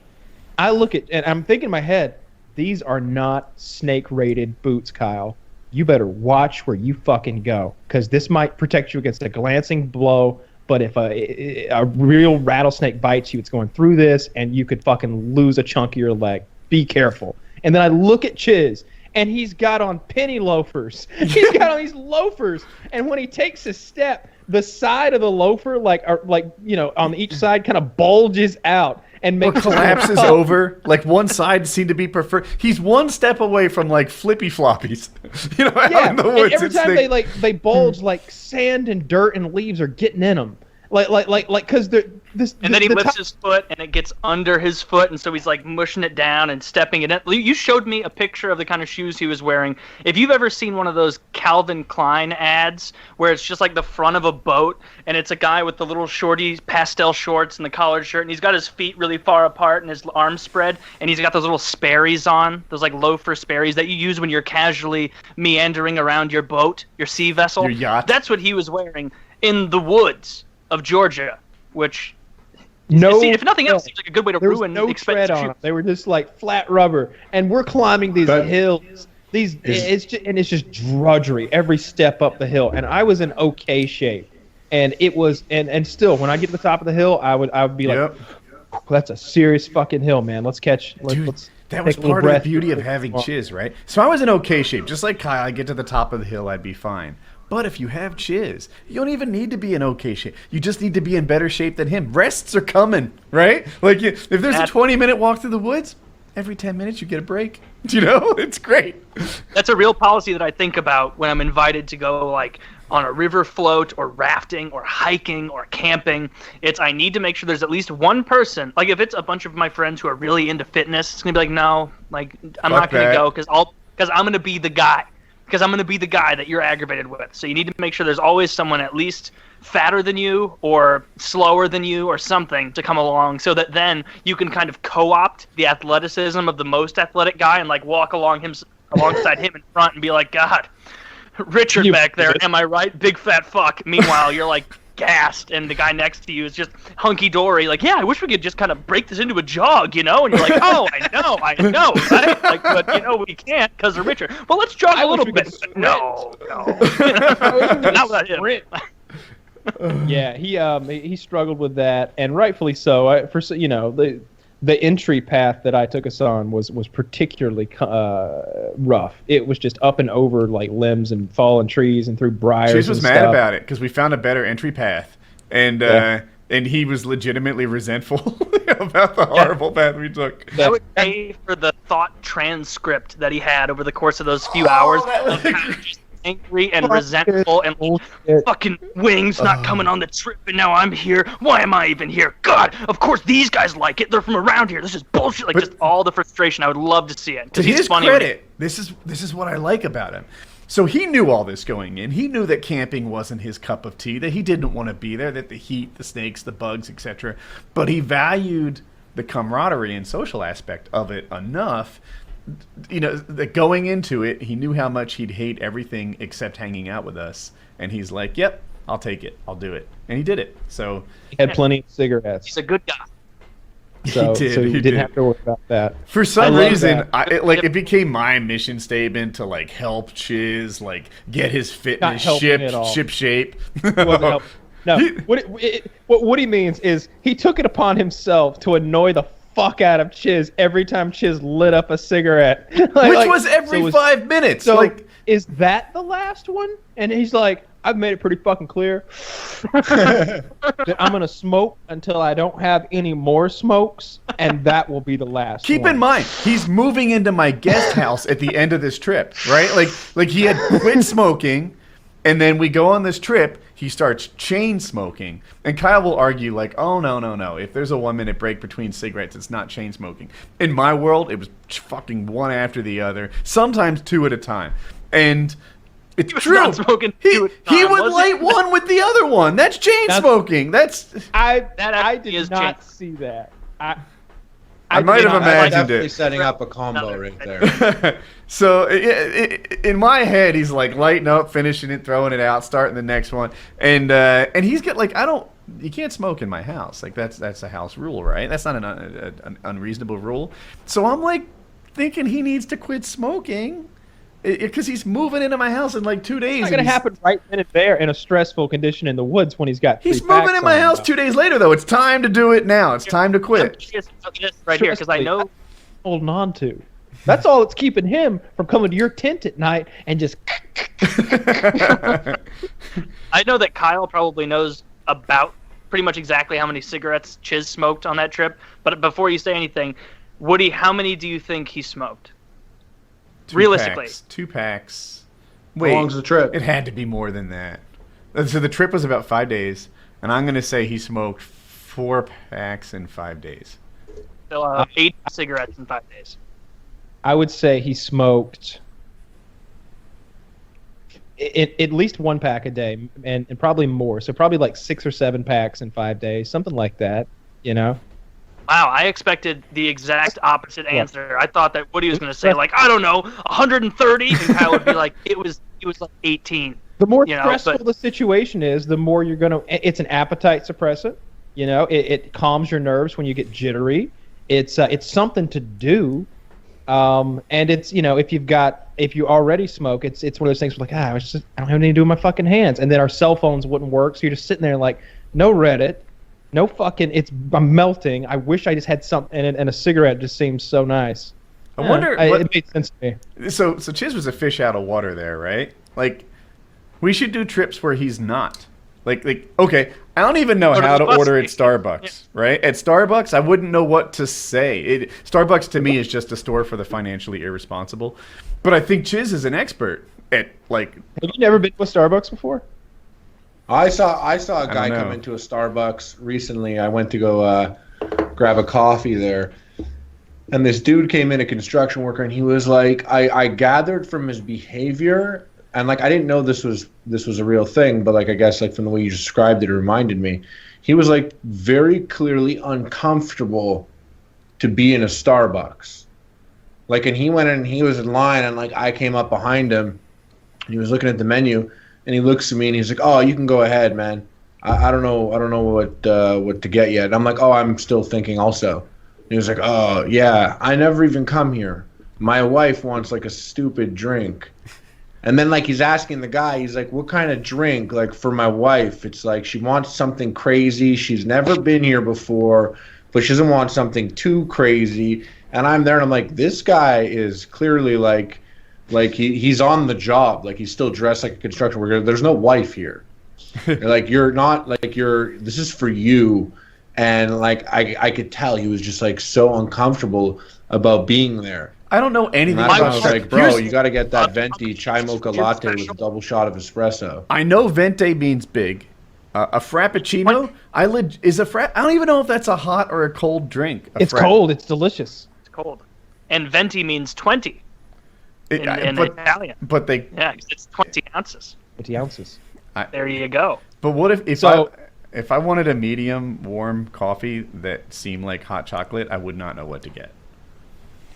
S3: I look at and I'm thinking in my head, these are not snake-rated boots, Kyle. You better watch where you fucking go, because this might protect you against a glancing blow. But if a real rattlesnake bites you, it's going through this, and you could fucking lose a chunk of your leg. Be careful. And then I look at Chiz, and he's got on penny loafers. He's got on these loafers, and when he takes a step, the side of the loafer, on each side, kind of bulges out and
S1: Or
S3: makes
S1: collapses over. Like one side seemed to be preferred. He's one step away from like flippy floppies. Out in the woods.
S3: And every time they bulge, like sand and dirt and leaves are getting in them. Because they're this.
S4: And then he lifts his foot, and it gets under his foot, and so he's like mushing it down and stepping it in. You showed me a picture of the kind of shoes he was wearing. If you've ever seen one of those Calvin Klein ads where it's just like the front of a boat, and it's a guy with the little shorty pastel shorts and the collared shirt, and he's got his feet really far apart and his arms spread, and he's got those little Sperry's on, those like loafer Sperry's that you use when you're casually meandering around your boat, your sea vessel.
S1: Your yacht.
S4: That's what he was wearing in the woods of Georgia, which if nothing else seems like a good way to ruin
S3: no
S4: expensive
S3: tread on
S4: shoes.
S3: them. They were just like flat rubber, and we're climbing these hills. It's just drudgery every step up the hill, and I was in okay shape, and it was and still when I get to the top of the hill, I would be like, that's a serious fucking hill, man. Let's catch. Let's
S1: that was
S3: take a little
S1: part of the
S3: breath.
S1: beauty of having Chiz, right? So I was in okay shape, just like Kyle. I get to the top of the hill, I'd be fine. But if you have Chiz, you don't even need to be in okay shape. You just need to be in better shape than him. Rests are coming, right? Like if there's a 20-minute walk through the woods, every 10 minutes you get a break. It's great.
S4: That's a real policy that I think about when I'm invited to go like on a river float or rafting or hiking or camping. I need to make sure there's at least one person. Like if it's a bunch of my friends who are really into fitness, it's gonna be like, no, like I'm not gonna go because I'm gonna be the guy. Because I'm going to be the guy that you're aggravated with. So you need to make sure there's always someone at least fatter than you or slower than you or something to come along, so that then you can kind of co-opt the athleticism of the most athletic guy and like walk alongside him in front and be like, God, Richard back there, am I right? Big fat fuck. Meanwhile, you're like gassed, and the guy next to you is just hunky-dory, like, yeah, I wish we could just kind of break this into a jog, And you're like, oh, I know, right? Like, but, we can't because of Richard. Well, let's jog a little bit. No. Not without him.
S3: Yeah, he struggled with that, and rightfully so. The entry path that I took us on was particularly rough. It was just up and over like limbs and fallen trees and through briars.
S1: Chiz was mad about it because we found a better entry path, and he was legitimately resentful about the horrible path we took.
S4: I would pay for the thought transcript that he had over the course of those few hours. Angry and resentful and fucking wings not coming on the trip, and now I'm here. Why am I even here? God, of course these guys like it. They're from around here. This is bullshit. Like, just all the frustration. I would love to see it.
S1: To his credit, this is what I like about him. So he knew all this going in. He knew that camping wasn't his cup of tea, that he didn't want to be there, that the heat, the snakes, the bugs, etc. But he valued the camaraderie and social aspect of it enough. That going into it, he knew how much he'd hate everything except hanging out with us. And he's like, yep, I'll take it. I'll do it. And he did it. So
S3: he had plenty of cigarettes.
S4: He's a good guy.
S3: So he didn't have to worry about that.
S1: For some reason, it became my mission statement to like help Chiz, like get his fitness ship shape.
S3: No, what he means is he took it upon himself to annoy the fuck out of Chiz every time Chiz lit up a cigarette.
S1: Which was every 5 minutes.
S3: So is that the last one? And he's like, I've made it pretty fucking clear that I'm gonna smoke until I don't have any more smokes, and that will be the last.
S1: Keep in mind, he's moving into my guest house at the end of this trip, right? Like he had quit smoking, and then we go on this trip. He starts chain smoking, and Kyle will argue like, "Oh no! If there's a 1 minute break between cigarettes, it's not chain smoking." In my world, it was fucking one after the other, sometimes two at a time, and it's true.
S4: Not smoking
S1: He
S4: two at a time,
S1: would
S4: was
S1: light one with the other one. That's chain smoking. That's
S3: I
S4: actually
S3: did
S4: is
S3: not
S4: changed.
S3: see that.
S1: I might have
S2: I'm
S1: imagined
S2: definitely
S1: it.
S2: setting up a combo right there.
S1: So in my head, he's like lighting up, finishing it, throwing it out, starting the next one, and he's got like you can't smoke in my house. Like that's a house rule, right? That's not an unreasonable rule. So I'm like thinking he needs to quit smoking because he's moving into my house in like 2 days.
S3: It's not gonna happen right then and there in a stressful condition in the woods when he's got.
S1: He's
S3: 3
S1: moving
S3: packs
S1: in my
S3: on,
S1: house
S3: though.
S1: 2 days later, though. It's time to do it now. It's time to
S4: I'm
S1: quit.
S4: curious about this right here because I know.
S3: Holding on to. That's all that's keeping him from coming to your tent at night and just.
S4: I know that Kyle probably knows about pretty much exactly how many cigarettes Chiz smoked on that trip. But before you say anything, Woody, how many do you think he smoked? Realistically.
S1: 2 packs.
S2: How long's the trip?
S1: It had to be more than that. So the trip was about 5 days, and I'm going to say he smoked 4 packs in 5 days.
S4: So 8 cigarettes in 5 days.
S3: I would say he smoked at least 1 pack a day, and probably more. So probably like 6 or 7 packs in 5 days, something like that. You know.
S4: Wow, I expected the exact opposite answer. I thought that Woody was going to say like, I don't know, 130, and Kyle would be like, he was like 18.
S3: The more
S4: You know,
S3: stressful
S4: but-
S3: the situation is, the more you're gonna. It's an appetite suppressant. You know, it calms your nerves when you get jittery. It's something to do, and it's if you already smoke, it's one of those things where like I don't have anything to do with my fucking hands, and then our cell phones wouldn't work, so you're just sitting there like no Reddit, no fucking. I'm melting. I wish I just had something, and a cigarette just seems so nice.
S1: I wonder.
S3: It made sense to me.
S1: So Chiz was a fish out of water there, right? Like, we should do trips where he's not. Like okay, I don't even know how to order at Starbucks, right? At Starbucks, I wouldn't know what to say. Starbucks to me is just a store for the financially irresponsible. But I think Chiz is an expert at like.
S3: Have you never been to a Starbucks before?
S2: I saw a guy
S1: know.
S2: come into a Starbucks recently. I went to go grab a coffee there, and this dude came in, a construction worker, and he was like, I gathered from his behavior, and like I didn't know this was a real thing, but like I guess like from the way you described it, it reminded me. He was like very clearly uncomfortable to be in a Starbucks. Like, and he went in and he was in line, and like I came up behind him, and he was looking at the menu. And he looks at me and he's like, "Oh, you can go ahead, man. I don't know what to get yet." And I'm like, "Oh, I'm still thinking also." And he was like, "Oh, yeah, I never even come here. My wife wants like a stupid drink." And then like he's asking the guy, he's like, "What kind of drink? Like for my wife, it's like she wants something crazy. She's never been here before, but she doesn't want something too crazy." And I'm there and I'm like, "This guy is clearly like he's on the job, like he's still dressed like a construction worker. There's no wife here. Like you're not like this is for you." And like I could tell he was just like so uncomfortable about being there.
S1: I don't know anything
S2: And that's why I
S1: about
S2: was like, bro,
S1: Here's-
S2: you got to get that venti chai mocha latte with a double shot of espresso.
S1: I know venti means big. A frappuccino. I don't even know if that's a hot or a cold drink.
S3: It's cold. It's delicious.
S4: It's cold. And venti means 20 in Italian.
S1: But they.
S4: Yeah, 'cause it's 20 ounces.
S3: 20 ounces.
S4: There you go.
S1: But what if
S3: So-
S1: if I wanted a medium warm coffee that seemed like hot chocolate, I would not know what to get.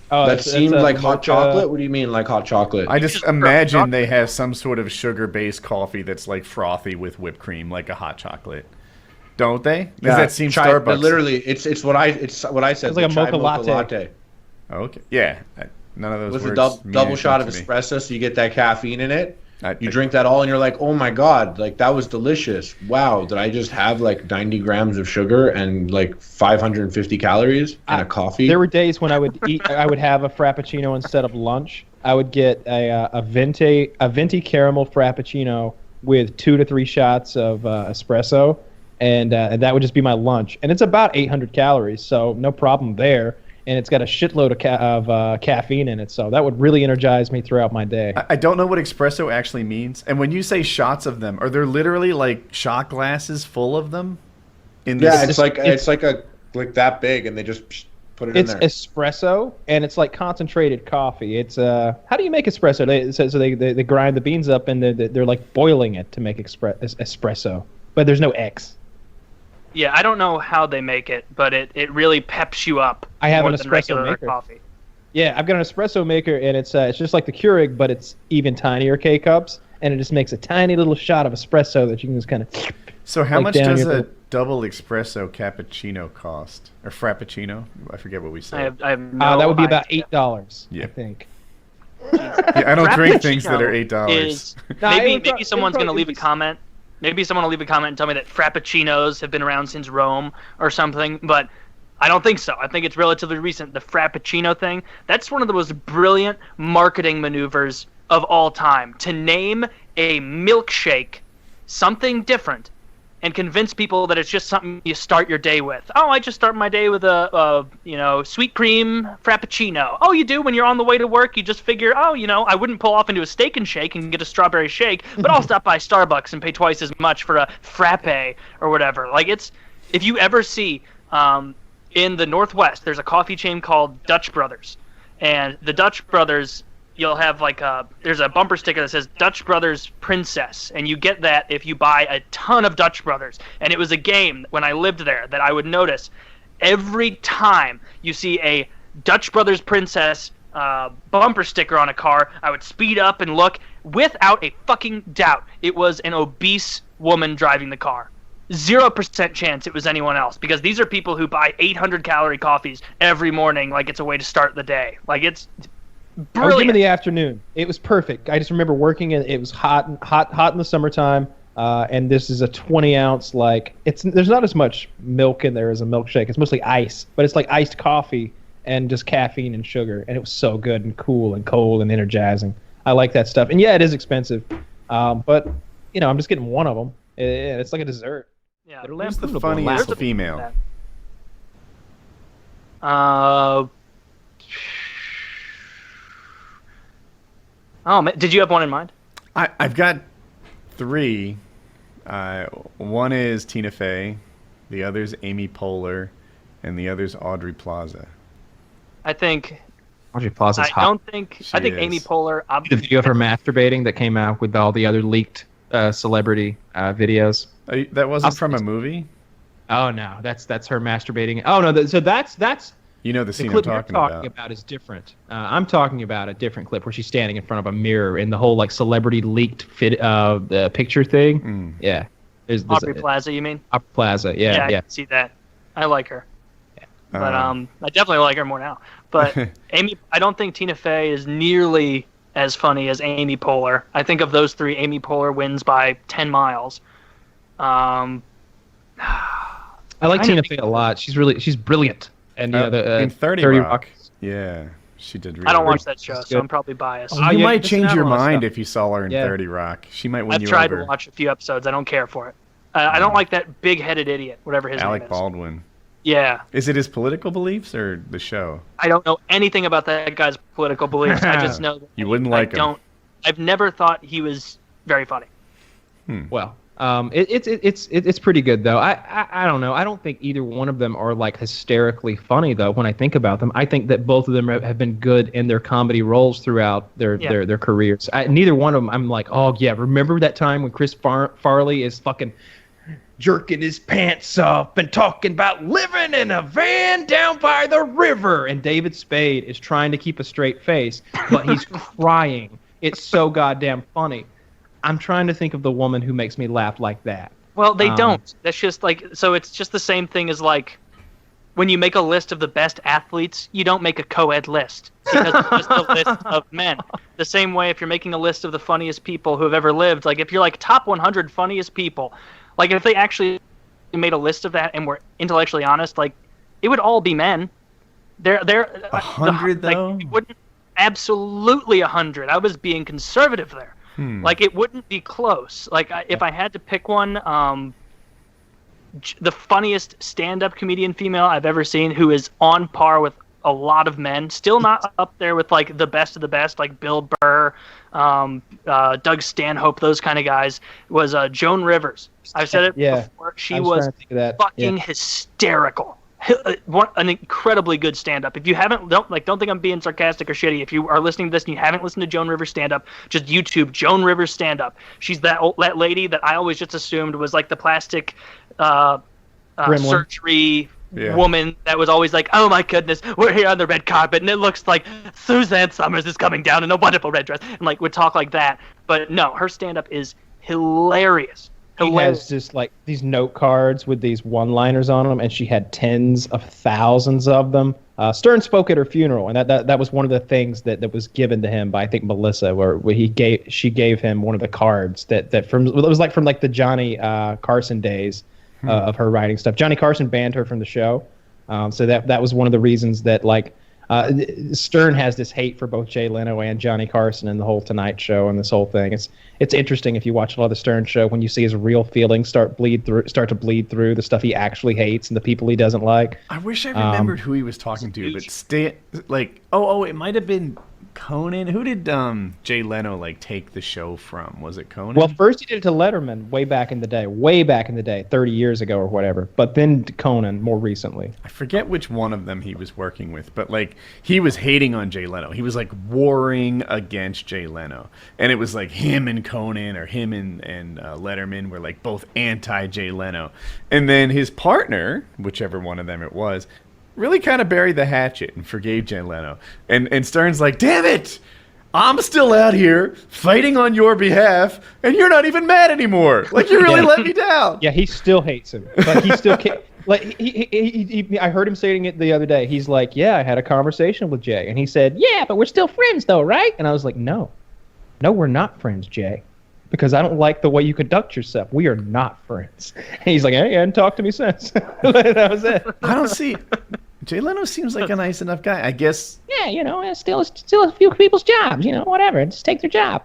S3: Oh,
S2: That
S3: that's
S2: seemed
S3: a
S2: like hot
S3: mocha-
S2: chocolate? What do you mean like hot chocolate?
S1: I just
S4: just
S1: imagine
S4: chocolate.
S1: they have some sort of sugar-based coffee that's like frothy with whipped cream, like a hot chocolate. Don't they? Does that seem
S2: chai,
S1: Starbucks?
S2: Literally, it's what I said.
S3: It's like a
S2: the chai
S3: mocha latte.
S1: Oh, okay. Yeah. None of those
S2: With a
S1: words mean
S2: double shot of
S1: anything to me.
S2: espresso, so you get that caffeine in it.
S1: I-
S2: You drink that all, and you're like, "Oh my god, like that was delicious! Wow, did I just have like 90 grams of sugar and like 550 calories in a coffee?"
S3: There were days when I would have a frappuccino instead of lunch. I would get a venti caramel frappuccino with 2 to 3 shots of espresso, and that would just be my lunch. And it's about 800 calories, so no problem there. And it's got a shitload of caffeine in it, so that would really energize me throughout my day.
S1: I don't know what espresso actually means. And when you say shots of them, are there literally like shot glasses full of them?
S2: Yeah, it's like that big, and they just put it in there.
S3: It's espresso, and it's like concentrated coffee. It's how do you make espresso? They grind the beans up, and they're like boiling it to make espresso, but there's no X.
S4: Yeah, I don't know how they make it, but it really peps you up.
S3: I have
S4: more
S3: an
S4: than
S3: espresso
S4: regular
S3: maker.
S4: Coffee.
S3: Yeah, I've got an espresso maker, and it's just like the Keurig, but it's even tinier K-cups, and it just makes a tiny little shot of espresso that you can just kind of...
S1: So how much does a double espresso cappuccino cost? Or frappuccino? I forget what we said.
S4: I have no
S3: that would be
S4: idea.
S3: about $8,
S1: Yeah.
S3: I think.
S1: Yeah, I don't drink things that are $8.
S4: Maybe someone's going to leave a comment. Maybe someone will leave a comment and tell me that frappuccinos have been around since Rome or something, but I don't think so. I think it's relatively recent. The frappuccino thing, that's one of the most brilliant marketing maneuvers of all time. To name a milkshake something different and convince people that it's just something you start your day with. Oh, I just start my day with a sweet cream frappuccino. Oh, you do? When you're on the way to work, you just figure, I wouldn't pull off into a Steak and Shake and get a strawberry shake, but I'll stop by Starbucks and pay twice as much for a frappe or whatever. Like, if you ever see in the Northwest, there's a coffee chain called Dutch Brothers, and the Dutch Brothers, you'll have there's a bumper sticker that says Dutch Brothers Princess, and you get that if you buy a ton of Dutch Brothers. And it was a game when I lived there that I would notice every time you see a Dutch Brothers Princess bumper sticker on a car, I would speed up and look. Without a fucking doubt, it was an obese woman driving the car. 0% chance it was anyone else, because these are people who buy 800-calorie coffees every morning like it's a way to start the day. Like, it's brilliant.
S3: I was given the afternoon. It was perfect. I just remember working it was hot in the summertime, and this is a 20-ounce, there's not as much milk in there as a milkshake. It's mostly ice, but it's like iced coffee and just caffeine and sugar, and it was so good and cool and cold and energizing. I like that stuff. And yeah, it is expensive, but I'm just getting one of them. It's like a dessert.
S4: Yeah.
S1: Who's the funniest female?
S4: Oh, man. Did you have one in mind?
S1: I've got 3. One is Tina Fey, the other's Amy Poehler, and the other's Audrey Plaza.
S4: I think
S3: Audrey Plaza's hot.
S4: I think Amy Poehler.
S3: The video of her masturbating that came out with all the other leaked celebrity videos.
S1: That wasn't from a movie?
S3: Oh no, that's her masturbating. Oh no, so that's
S1: the scene
S3: clip
S1: I'm talking
S3: you're talking about is different. I'm talking about a different clip where she's standing in front of a mirror in the whole celebrity leaked the picture thing. Yeah, there's
S4: Aubrey Plaza, you mean?
S3: Aubrey Plaza, yeah.
S4: I can see that. I like her, but I definitely like her more now. But Amy, I don't think Tina Fey is nearly as funny as Amy Poehler. I think of those 3, Amy Poehler wins by 10 miles.
S3: I like Tina Fey a lot. She's brilliant. And
S1: in 30 Rock. Yeah, she did. Really
S4: I don't watch that show, so I'm probably biased.
S1: You might change your mind if you saw her in 30 Rock. She might win you over.
S4: I've tried to watch a few episodes. I don't care for it. I don't like that big-headed idiot, whatever his name is.
S1: Alec Baldwin.
S4: Yeah.
S1: Is it his political beliefs or the show?
S4: I don't know anything about that guy's political beliefs. I just know that
S1: you wouldn't like him.
S4: I've never thought he was very funny.
S3: Well, it's pretty good though. I don't know. I don't think either one of them are hysterically funny though. When I think about them, I think that both of them have been good in their comedy roles throughout their careers. Neither one of them. I'm like, oh yeah, remember that time when Chris Farley is fucking jerking his pants up and talking about living in a van down by the river, and David Spade is trying to keep a straight face, but he's crying. It's so goddamn funny. I'm trying to think of the woman who makes me laugh like that.
S4: Well, they don't. That's just so it's just the same thing as when you make a list of the best athletes, you don't make a co-ed list because it's just a list of men. The same way if you're making a list of the funniest people who have ever lived, if you're top 100 funniest people, if they actually made a list of that and were intellectually honest, it would all be men. They're
S1: 100 though.
S4: It wouldn't absolutely 100. I was being conservative there. Like, it wouldn't be close. Like, if I had to pick one, the funniest stand-up comedian female I've ever seen, who is on par with a lot of men, still not up there with like the best of the best, like Bill Burr, Doug Stanhope, those kind of guys, was Joan Rivers. I've said it before. She was fucking hysterical. An incredibly good stand-up. If you don't think I'm being sarcastic or shitty. If you are listening to this and you haven't listened to Joan Rivers stand-up, just YouTube Joan Rivers stand-up. She's that lady that I always just assumed was like the plastic surgery woman that was always like, oh my goodness, we're here on the red carpet and it looks like Suzanne Summers is coming down in a wonderful red dress, and like would talk like that. But no, her stand-up is hilarious.
S3: He has just like these note cards with these one-liners on them, and she had tens of thousands of them. Stern spoke at her funeral, and that was one of the things that was given to him by, I think, Melissa, where she gave him one of the cards that from the Johnny Carson days of her writing stuff. Johnny Carson banned her from the show, so that was one of the reasons that Stern has this hate for both Jay Leno and Johnny Carson and the whole Tonight Show and this whole thing. It's interesting if you watch a lot of the Stern Show when you see his real feelings start to bleed through the stuff he actually hates and the people he doesn't like.
S1: I wish I remembered who he was talking to, but it might have been Conan. Who did Jay Leno take the show from? Was it Conan?
S3: Well, first he did it to Letterman way back in the day, 30 years ago or whatever. But then to Conan more recently.
S1: I forget which one of them he was working with, but he was hating on Jay Leno. He was warring against Jay Leno, and it was him and Conan or him and Letterman were both anti Jay Leno, and then his partner, whichever one of them it was, really kind of buried the hatchet and forgave Jay Leno. And Stern's like, damn it! I'm still out here fighting on your behalf, and you're not even mad anymore. You really let me down.
S3: Yeah, he still hates him. But he still can't. I heard him saying it the other day. He's like, yeah, I had a conversation with Jay. And he said, yeah, but we're still friends though, right? And I was like, no, we're not friends, Jay. Because I don't like the way you conduct yourself. We are not friends. And he's like, hey, you hadn't talked to me since. That was it.
S1: I don't see... Jay Leno seems like a nice enough guy, I guess.
S3: Yeah, still a few people's jobs, whatever. Just take their job.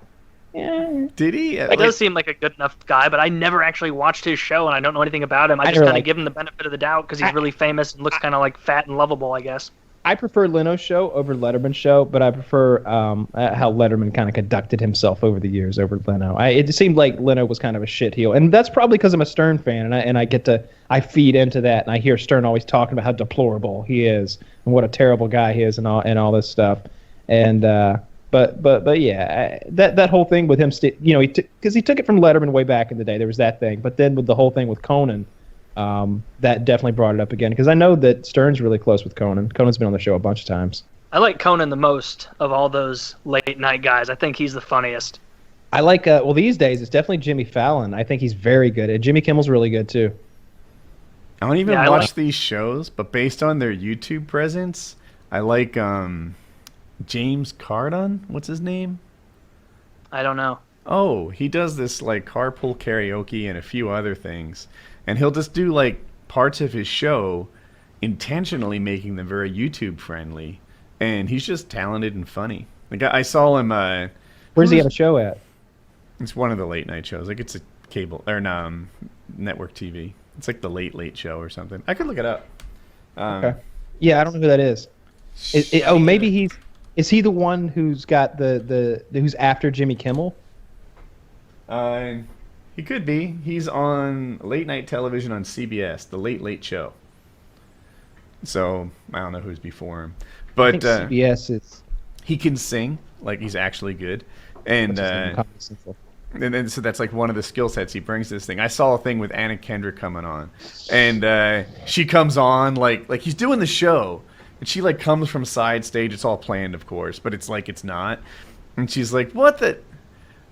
S3: Yeah.
S1: Did he?
S4: He does seem like a good enough guy, but I never actually watched his show, and I don't know anything about him. I just kind of give him the benefit of the doubt because he's really famous and looks kind of fat and lovable, I guess.
S3: I prefer Leno's show over Letterman's show, but I prefer how Letterman kind of conducted himself over the years over Leno. It seemed like Leno was kind of a shitheel, and that's probably because I'm a Stern fan, and I feed into that, and I hear Stern always talking about how deplorable he is and what a terrible guy he is and all this stuff, and but yeah, that whole thing with him, because he took it from Letterman way back in the day. There was that thing, but then with the whole thing with Conan. That definitely brought it up again because I know that Stern's really close with Conan. Conan's been on the show a bunch of times.
S4: I like Conan the most of all those late night guys. I think he's the funniest.
S3: I like these days it's definitely Jimmy Fallon. I think he's very good. And Jimmy Kimmel's really good too.
S1: I don't even watch these shows, but based on their YouTube presence, I like James Cardone. What's his name?
S4: I don't know.
S1: Oh, he does this carpool karaoke and a few other things. And he'll just do parts of his show intentionally making them very YouTube friendly. And he's just talented and funny. I saw him
S3: where's he have a show at?
S1: It's one of the late night shows. It's a cable or network TV. It's the late show or something. I could look it up.
S3: Okay. Yeah, I don't know who that is. Maybe is he the one who's got who's after Jimmy Kimmel?
S1: He could be. He's on late night television on CBS, The Late Late Show. So I don't know who's before him, but
S3: CBS is.
S1: He can sing. He's actually good, and then so that's one of the skill sets he brings to this thing. I saw a thing with Anna Kendrick coming on, and she comes on like he's doing the show, and she comes from side stage. It's all planned, of course, but it's it's not, and she's like, "What the."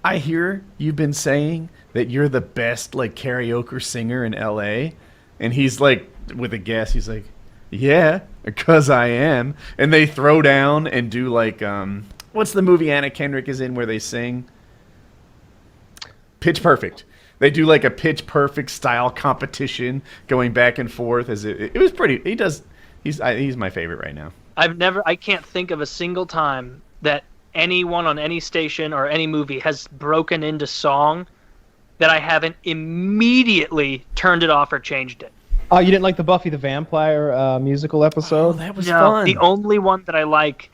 S1: I hear you've been saying that you're the best karaoke singer in LA, and he's with a guess, he's like, yeah, because I am. And they throw down and do what's the movie Anna Kendrick is in where they sing? Pitch Perfect. They do a Pitch Perfect style competition going back and forth as it was pretty. He's my favorite right now.
S4: I can't think of a single time that anyone on any station or any movie has broken into song that I haven't immediately turned it off or changed it.
S3: Oh, you didn't like the Buffy the Vampire musical episode?
S1: Oh, that was
S4: No,
S1: fun.
S4: the only one that I like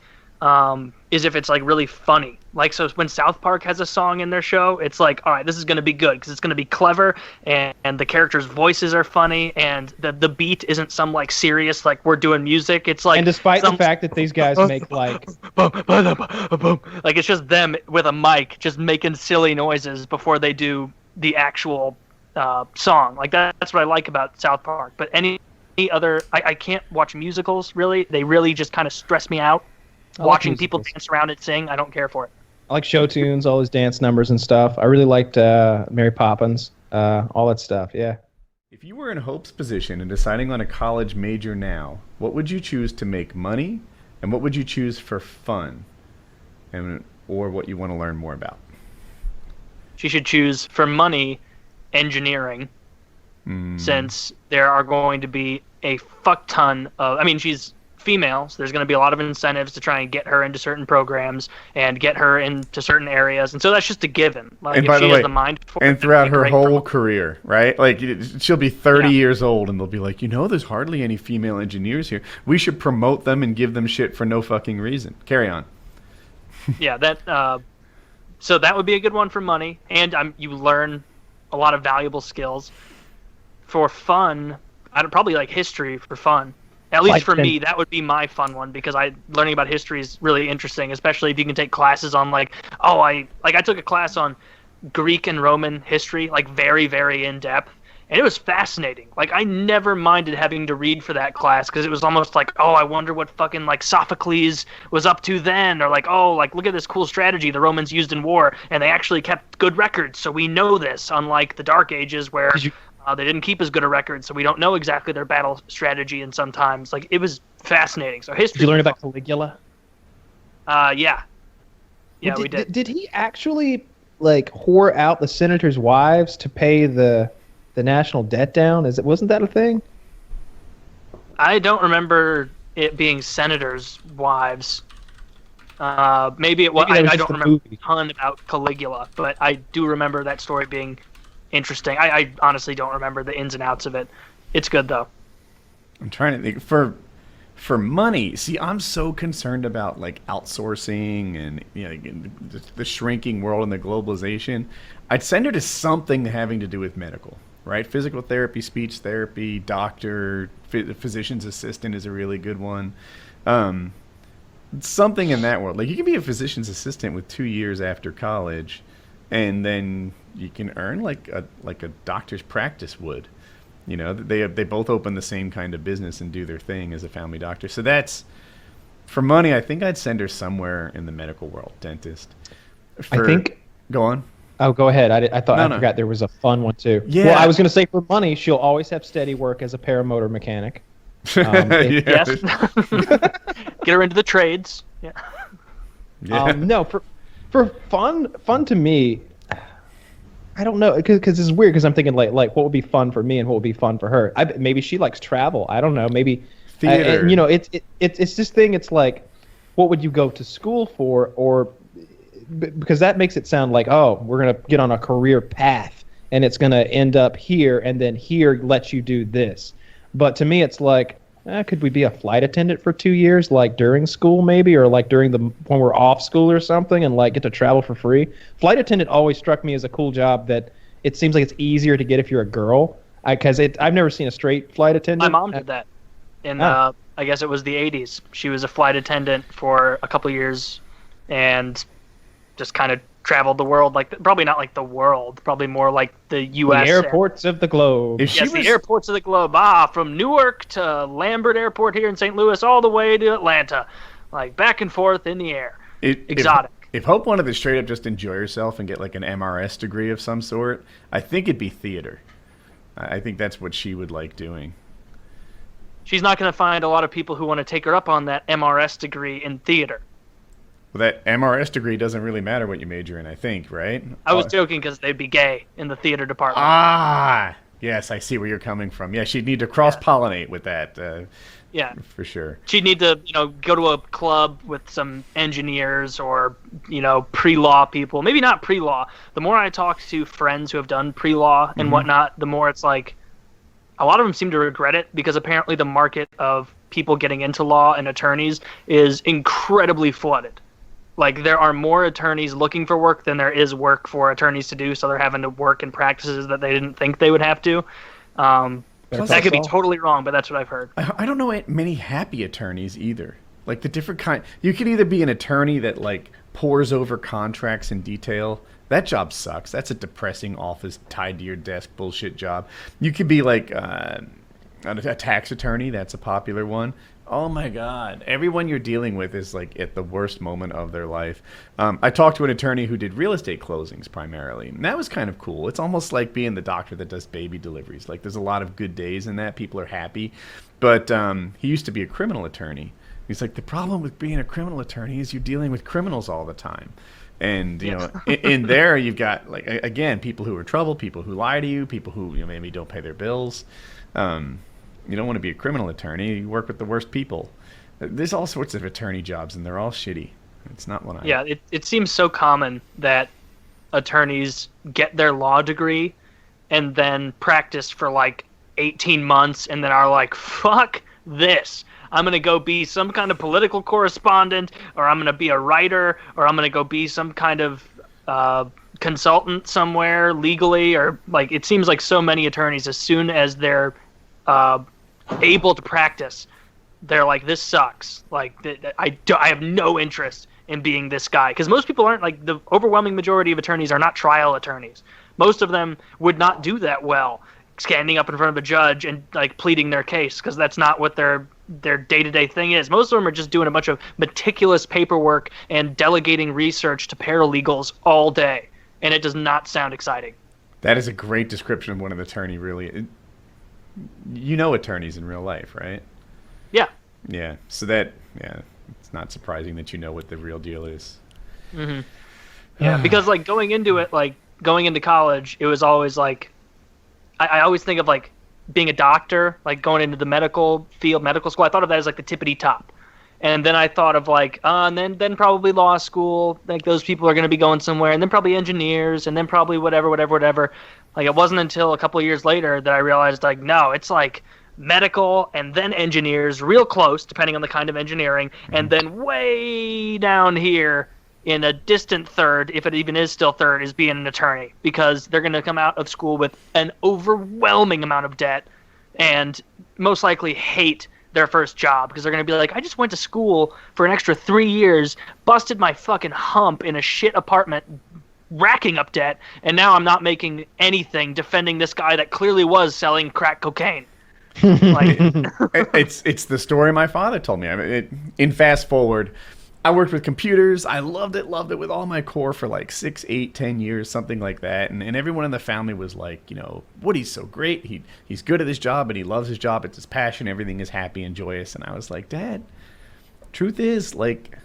S4: is if it's like really funny. Like, so when South Park has a song in their show, it's like, all right, this is going to be good because it's going to be clever and the characters' voices are funny and the beat isn't some like serious, like we're doing music. It's like,
S3: and despite the fact that these guys make like,
S4: like it's just them with a mic just making silly noises before they do the actual song. Like that's what I like about South Park. But any other, I can't watch musicals really. They really just kind of stress me out. Watching people dance around and sing, I don't care for it.
S3: I like show tunes, all those dance numbers and stuff. I really liked Mary Poppins, all that stuff. Yeah.
S1: If you were in Hope's position and deciding on a college major now, what would you choose to make money, and what would you choose for fun, or what you want to learn more about?
S4: She should choose for money, engineering, since there are going to be a fuck ton of. I mean, she's female, so there's going to be a lot of incentives to try and get her into certain programs and get her into certain areas, and so that's just a given. Like,
S1: and
S4: if she has the mind for it,
S1: and throughout her whole
S4: program.
S1: career, right? Like she'll be 30 years old, and they'll be like, there's hardly any female engineers here. We should promote them and give them shit for no fucking reason. Carry on.
S4: Yeah, that. So that would be a good one for money, and you learn a lot of valuable skills. For fun, I'd probably like history for fun. At least for me, that would be my fun one because learning about history is really interesting, especially if you can take classes on I took a class on Greek and Roman history, like very, very in depth, and it was fascinating. Like I never minded having to read for that class because it was almost like, oh, I wonder what fucking like Sophocles was up to then, or like, oh, like look at this cool strategy the Romans used in war, and they actually kept good records, so we know this. Unlike the Dark Ages where they didn't keep as good a record, so we don't know exactly their battle strategy. And sometimes, like, it was fascinating. So history.
S3: Did you learn about Caligula?
S4: Yeah, we did.
S3: Did he actually like whore out the senators' wives to pay the national debt down? Wasn't that a thing?
S4: I don't remember it being senators' wives. Maybe it was. I don't remember a ton about Caligula, but I do remember that story being interesting. I honestly don't remember the ins and outs of it. It's good though.
S1: I'm trying to think for money. See, I'm so concerned about like outsourcing and the shrinking world and the globalization. I'd send her to something having to do with medical, right? Physical therapy, speech therapy, doctor, physician's assistant is a really good one. Something in that world. Like you can be a physician's assistant with 2 years after college, and then you can earn like a doctor's practice would. They both open the same kind of business and do their thing as a family doctor. So that's for money. I think I'd send her somewhere in the medical world, dentist. Go on.
S3: Oh, go ahead. I forgot there was a fun one too.
S1: Yeah.
S3: Well, I was going to say for money, she'll always have steady work as a paramotor mechanic.
S4: Yes. Get her into the trades. Yeah.
S3: No, for fun to me, I don't know, because it's weird because I'm thinking like what would be fun for me and what would be fun for her. Maybe she likes travel. I don't know. Maybe
S1: theater.
S3: It's this thing. It's like, what would you go to school for? Or because that makes it sound like, oh, we're gonna get on a career path and it's gonna end up here, and then here lets you do this. But to me, it's like, could we be a flight attendant for 2 years, like during school maybe, or like when we're off school or something, and like get to travel for free? Flight attendant always struck me as a cool job that it seems like it's easier to get if you're a girl. Because I've never seen a straight flight attendant.
S4: My mom did that. I guess it was the 80s. She was a flight attendant for a couple of years and just kind of traveled the world, probably not like the world, probably more like the U.S.
S3: The airports of the globe.
S4: The airports of the globe. From Newark to Lambert Airport here in St. Louis all the way to Atlanta, like back and forth in the air. Exotic.
S1: If Hope wanted to straight up just enjoy herself and get like an MRS degree of some sort, I think it'd be theater. I think that's what she would like doing.
S4: She's not going to find a lot of people who want to take her up on that MRS degree in theater.
S1: Well, that MRS degree doesn't really matter what you major in, I think, right?
S4: I was joking because they'd be gay in the theater department.
S1: Yes, I see where you're coming from. Yeah, she'd need to cross-pollinate with that.
S4: Yeah.
S1: For sure.
S4: She'd need to, go to a club with some engineers or, pre-law people. Maybe not pre-law. The more I talk to friends who have done pre-law and whatnot, the more it's like a lot of them seem to regret it because apparently the market of people getting into law and attorneys is incredibly flooded. Like, there are more attorneys looking for work than there is work for attorneys to do, so they're having to work in practices that they didn't think they would have to. That could be totally wrong, but that's what I've heard.
S1: I don't know many happy attorneys either. Like, the different kind. You could either be an attorney that, like, pores over contracts in detail. That job sucks. That's a depressing office tied to your desk bullshit job. You could be, like, a tax attorney. That's a popular one. Oh my God. Everyone you're dealing with is like at the worst moment of their life. I talked to an attorney who did real estate closings primarily, and that was kind of cool. It's almost like being the doctor that does baby deliveries. Like, there's a lot of good days in that. People are happy. But he used to be a criminal attorney. He's like, the problem with being a criminal attorney is you're dealing with criminals all the time. And, in there you've got, like, again, people who are trouble, people who lie to you, people who maybe don't pay their bills. You don't want to be a criminal attorney. You work with the worst people. There's all sorts of attorney jobs, and they're all shitty. It's not one I...
S4: Yeah, it seems so common that attorneys get their law degree and then practice for like 18 months and then are like, fuck this. I'm going to go be some kind of political correspondent, or I'm going to be a writer, or I'm going to go be some kind of consultant somewhere legally, or like, it seems like so many attorneys, as soon as they're able to practice, they're like, this sucks. Like, I have no interest in being this guy. Because most people aren't, like, the overwhelming majority of attorneys are not trial attorneys. Most of them would not do that well, standing up in front of a judge and, like, pleading their case, because that's not what their day-to-day thing is. Most of them are just doing a bunch of meticulous paperwork and delegating research to paralegals all day. And it does not sound exciting.
S1: That is a great description of what an attorney really... You know attorneys in real life, right?
S4: Yeah.
S1: Yeah. So it's not surprising that you know what the real deal is.
S4: Mm-hmm. Yeah, because like going into college, it was always like, I always think of like being a doctor, like going into the medical field, medical school. I thought of that as like the tippity top. And then I thought of like, and then probably law school, like those people are going to be going somewhere, and then probably engineers, and then probably whatever. Like, it wasn't until a couple of years later that I realized, like, no, it's like medical and then engineers, real close, depending on the kind of engineering, and then way down here in a distant third, if it even is still third, is being an attorney, because they're going to come out of school with an overwhelming amount of debt and most likely hate their first job, because they're going to be like, I just went to school for an extra 3 years, busted my fucking hump in a shit apartment, racking up debt, and now I'm not making anything defending this guy that clearly was selling crack cocaine. Like,
S1: it's the story my father told me. I mean, in fast forward, I worked with computers. I loved it with all my core for like 6, 8, 10 years, something like that. And everyone in the family was like, Woody's so great. He's good at his job and he loves his job. It's his passion. Everything is happy and joyous. And I was like, Dad, truth is, like,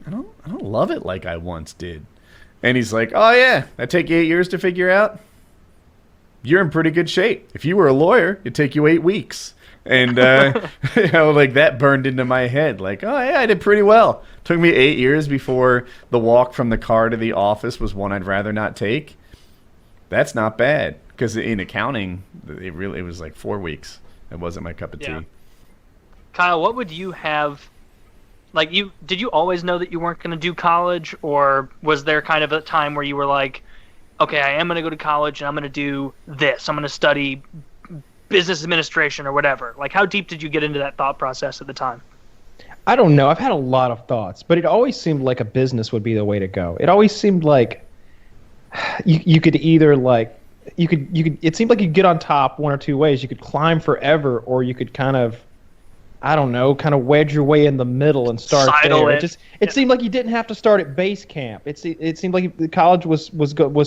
S1: I don't love it like I once did. And he's like, oh yeah, that take you 8 years to figure out? You're in pretty good shape. If you were a lawyer, it'd take you 8 weeks. And, like, that burned into my head. Like, oh yeah, I did pretty well. Took me 8 years before the walk from the car to the office was one I'd rather not take. That's not bad. Because in accounting, it was like 4 weeks. It wasn't my cup of tea.
S4: Kyle, what would you have... Like, did you always know that you weren't going to do college, or was there kind of a time where you were like, okay, I am going to go to college and I'm going to do this. I'm going to study business administration or whatever. Like, how deep did you get into that thought process at the time?
S3: I don't know. I've had a lot of thoughts, but it always seemed like a business would be the way to go. It always seemed like you could either like, it seemed like you could get on top one or two ways. You could climb forever, or you could kind of, I don't know, kind of wedge your way in the middle and start
S4: Sidle
S3: there. It seemed like you didn't have to start at base camp. It seemed like the college was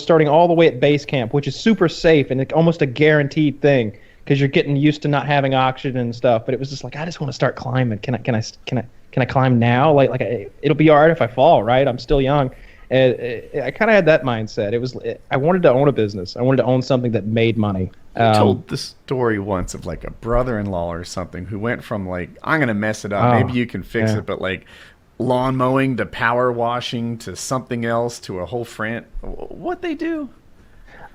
S3: starting all the way at base camp, which is super safe and almost a guaranteed thing because you're getting used to not having oxygen and stuff. But it was just like, I just want to start climbing. Can I climb now? Like it'll be all right if I fall, right? I'm still young. I kind of had that mindset. I wanted to own a business. I wanted to own something that made money.
S1: I told the story once of like a brother-in-law or something who went from like, I'm gonna mess it up, maybe you can fix it, but like lawn mowing to power washing to something else to a whole what they do?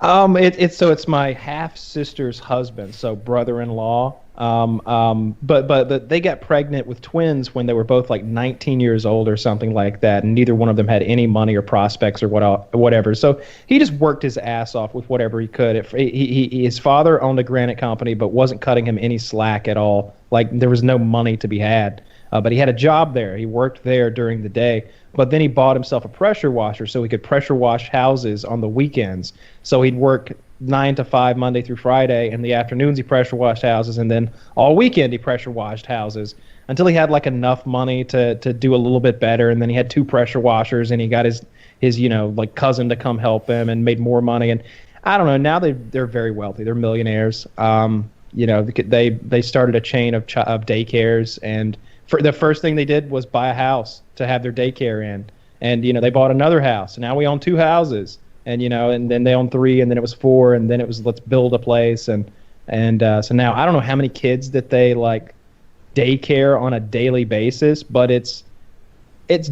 S3: It's my half sister's husband, so brother-in-law. But they got pregnant with twins when they were both like 19 years old or something like that, and neither one of them had any money or prospects or whatever. So he just worked his ass off with whatever he could. His father owned a granite company, but wasn't cutting him any slack at all. Like there was no money to be had. But he had a job there. He worked there during the day. But then he bought himself a pressure washer so he could pressure wash houses on the weekends. So he'd work 9 to 5 Monday through Friday. In the afternoons he pressure washed houses, and then all weekend he pressure washed houses until he had like enough money to do a little bit better. And then he had 2 pressure washers, and he got his like cousin to come help him and made more money. And I don't know. Now they're very wealthy. They're millionaires. They started a chain of daycares, and the first thing they did was buy a house to have their daycare in. And, they bought another house. And now we own 2 houses. And, and then they own 3, and then it was 4, and then it was let's build a place. And so now I don't know how many kids that they, like, daycare on a daily basis, but it's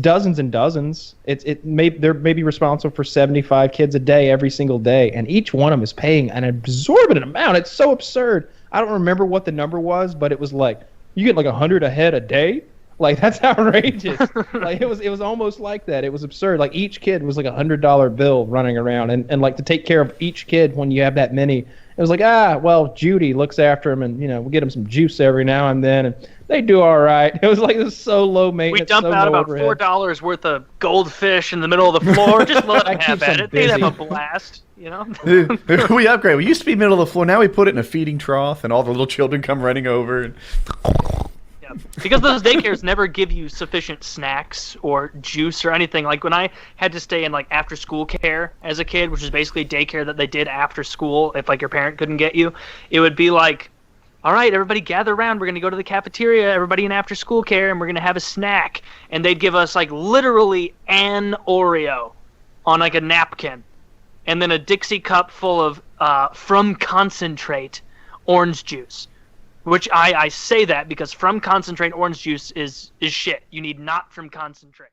S3: dozens and dozens. They're maybe responsible for 75 kids a day every single day. And each one of them is paying an exorbitant amount. It's so absurd. I don't remember what the number was, but it was like, you get like 100 a head a day? Like, that's outrageous. Like, it was almost like that. It was absurd. Like, each kid was like $100 bill running around. And like, to take care of each kid when you have that many, it was like, well, Judy looks after him, and, we get him some juice every now and then, and they do all right. It was like, it was so low maintenance.
S4: We dump out about $4 worth of goldfish in the middle of the floor. Just let them have at it. They'd have a blast,
S1: We upgrade. We used to be middle of the floor. Now we put it in a feeding trough, and all the little children come running over. And
S4: because those daycares never give you sufficient snacks or juice or anything. Like when I had to stay in like after school care as a kid, which is basically daycare that they did after school if like your parent couldn't get you, it would be like, all right, everybody gather around. We're going to go to the cafeteria, everybody in after school care, and we're going to have a snack. And they'd give us like literally an Oreo on like a napkin, and then a Dixie cup full of from concentrate orange juice. Which I say that because from concentrate orange juice is shit. You need not from concentrate.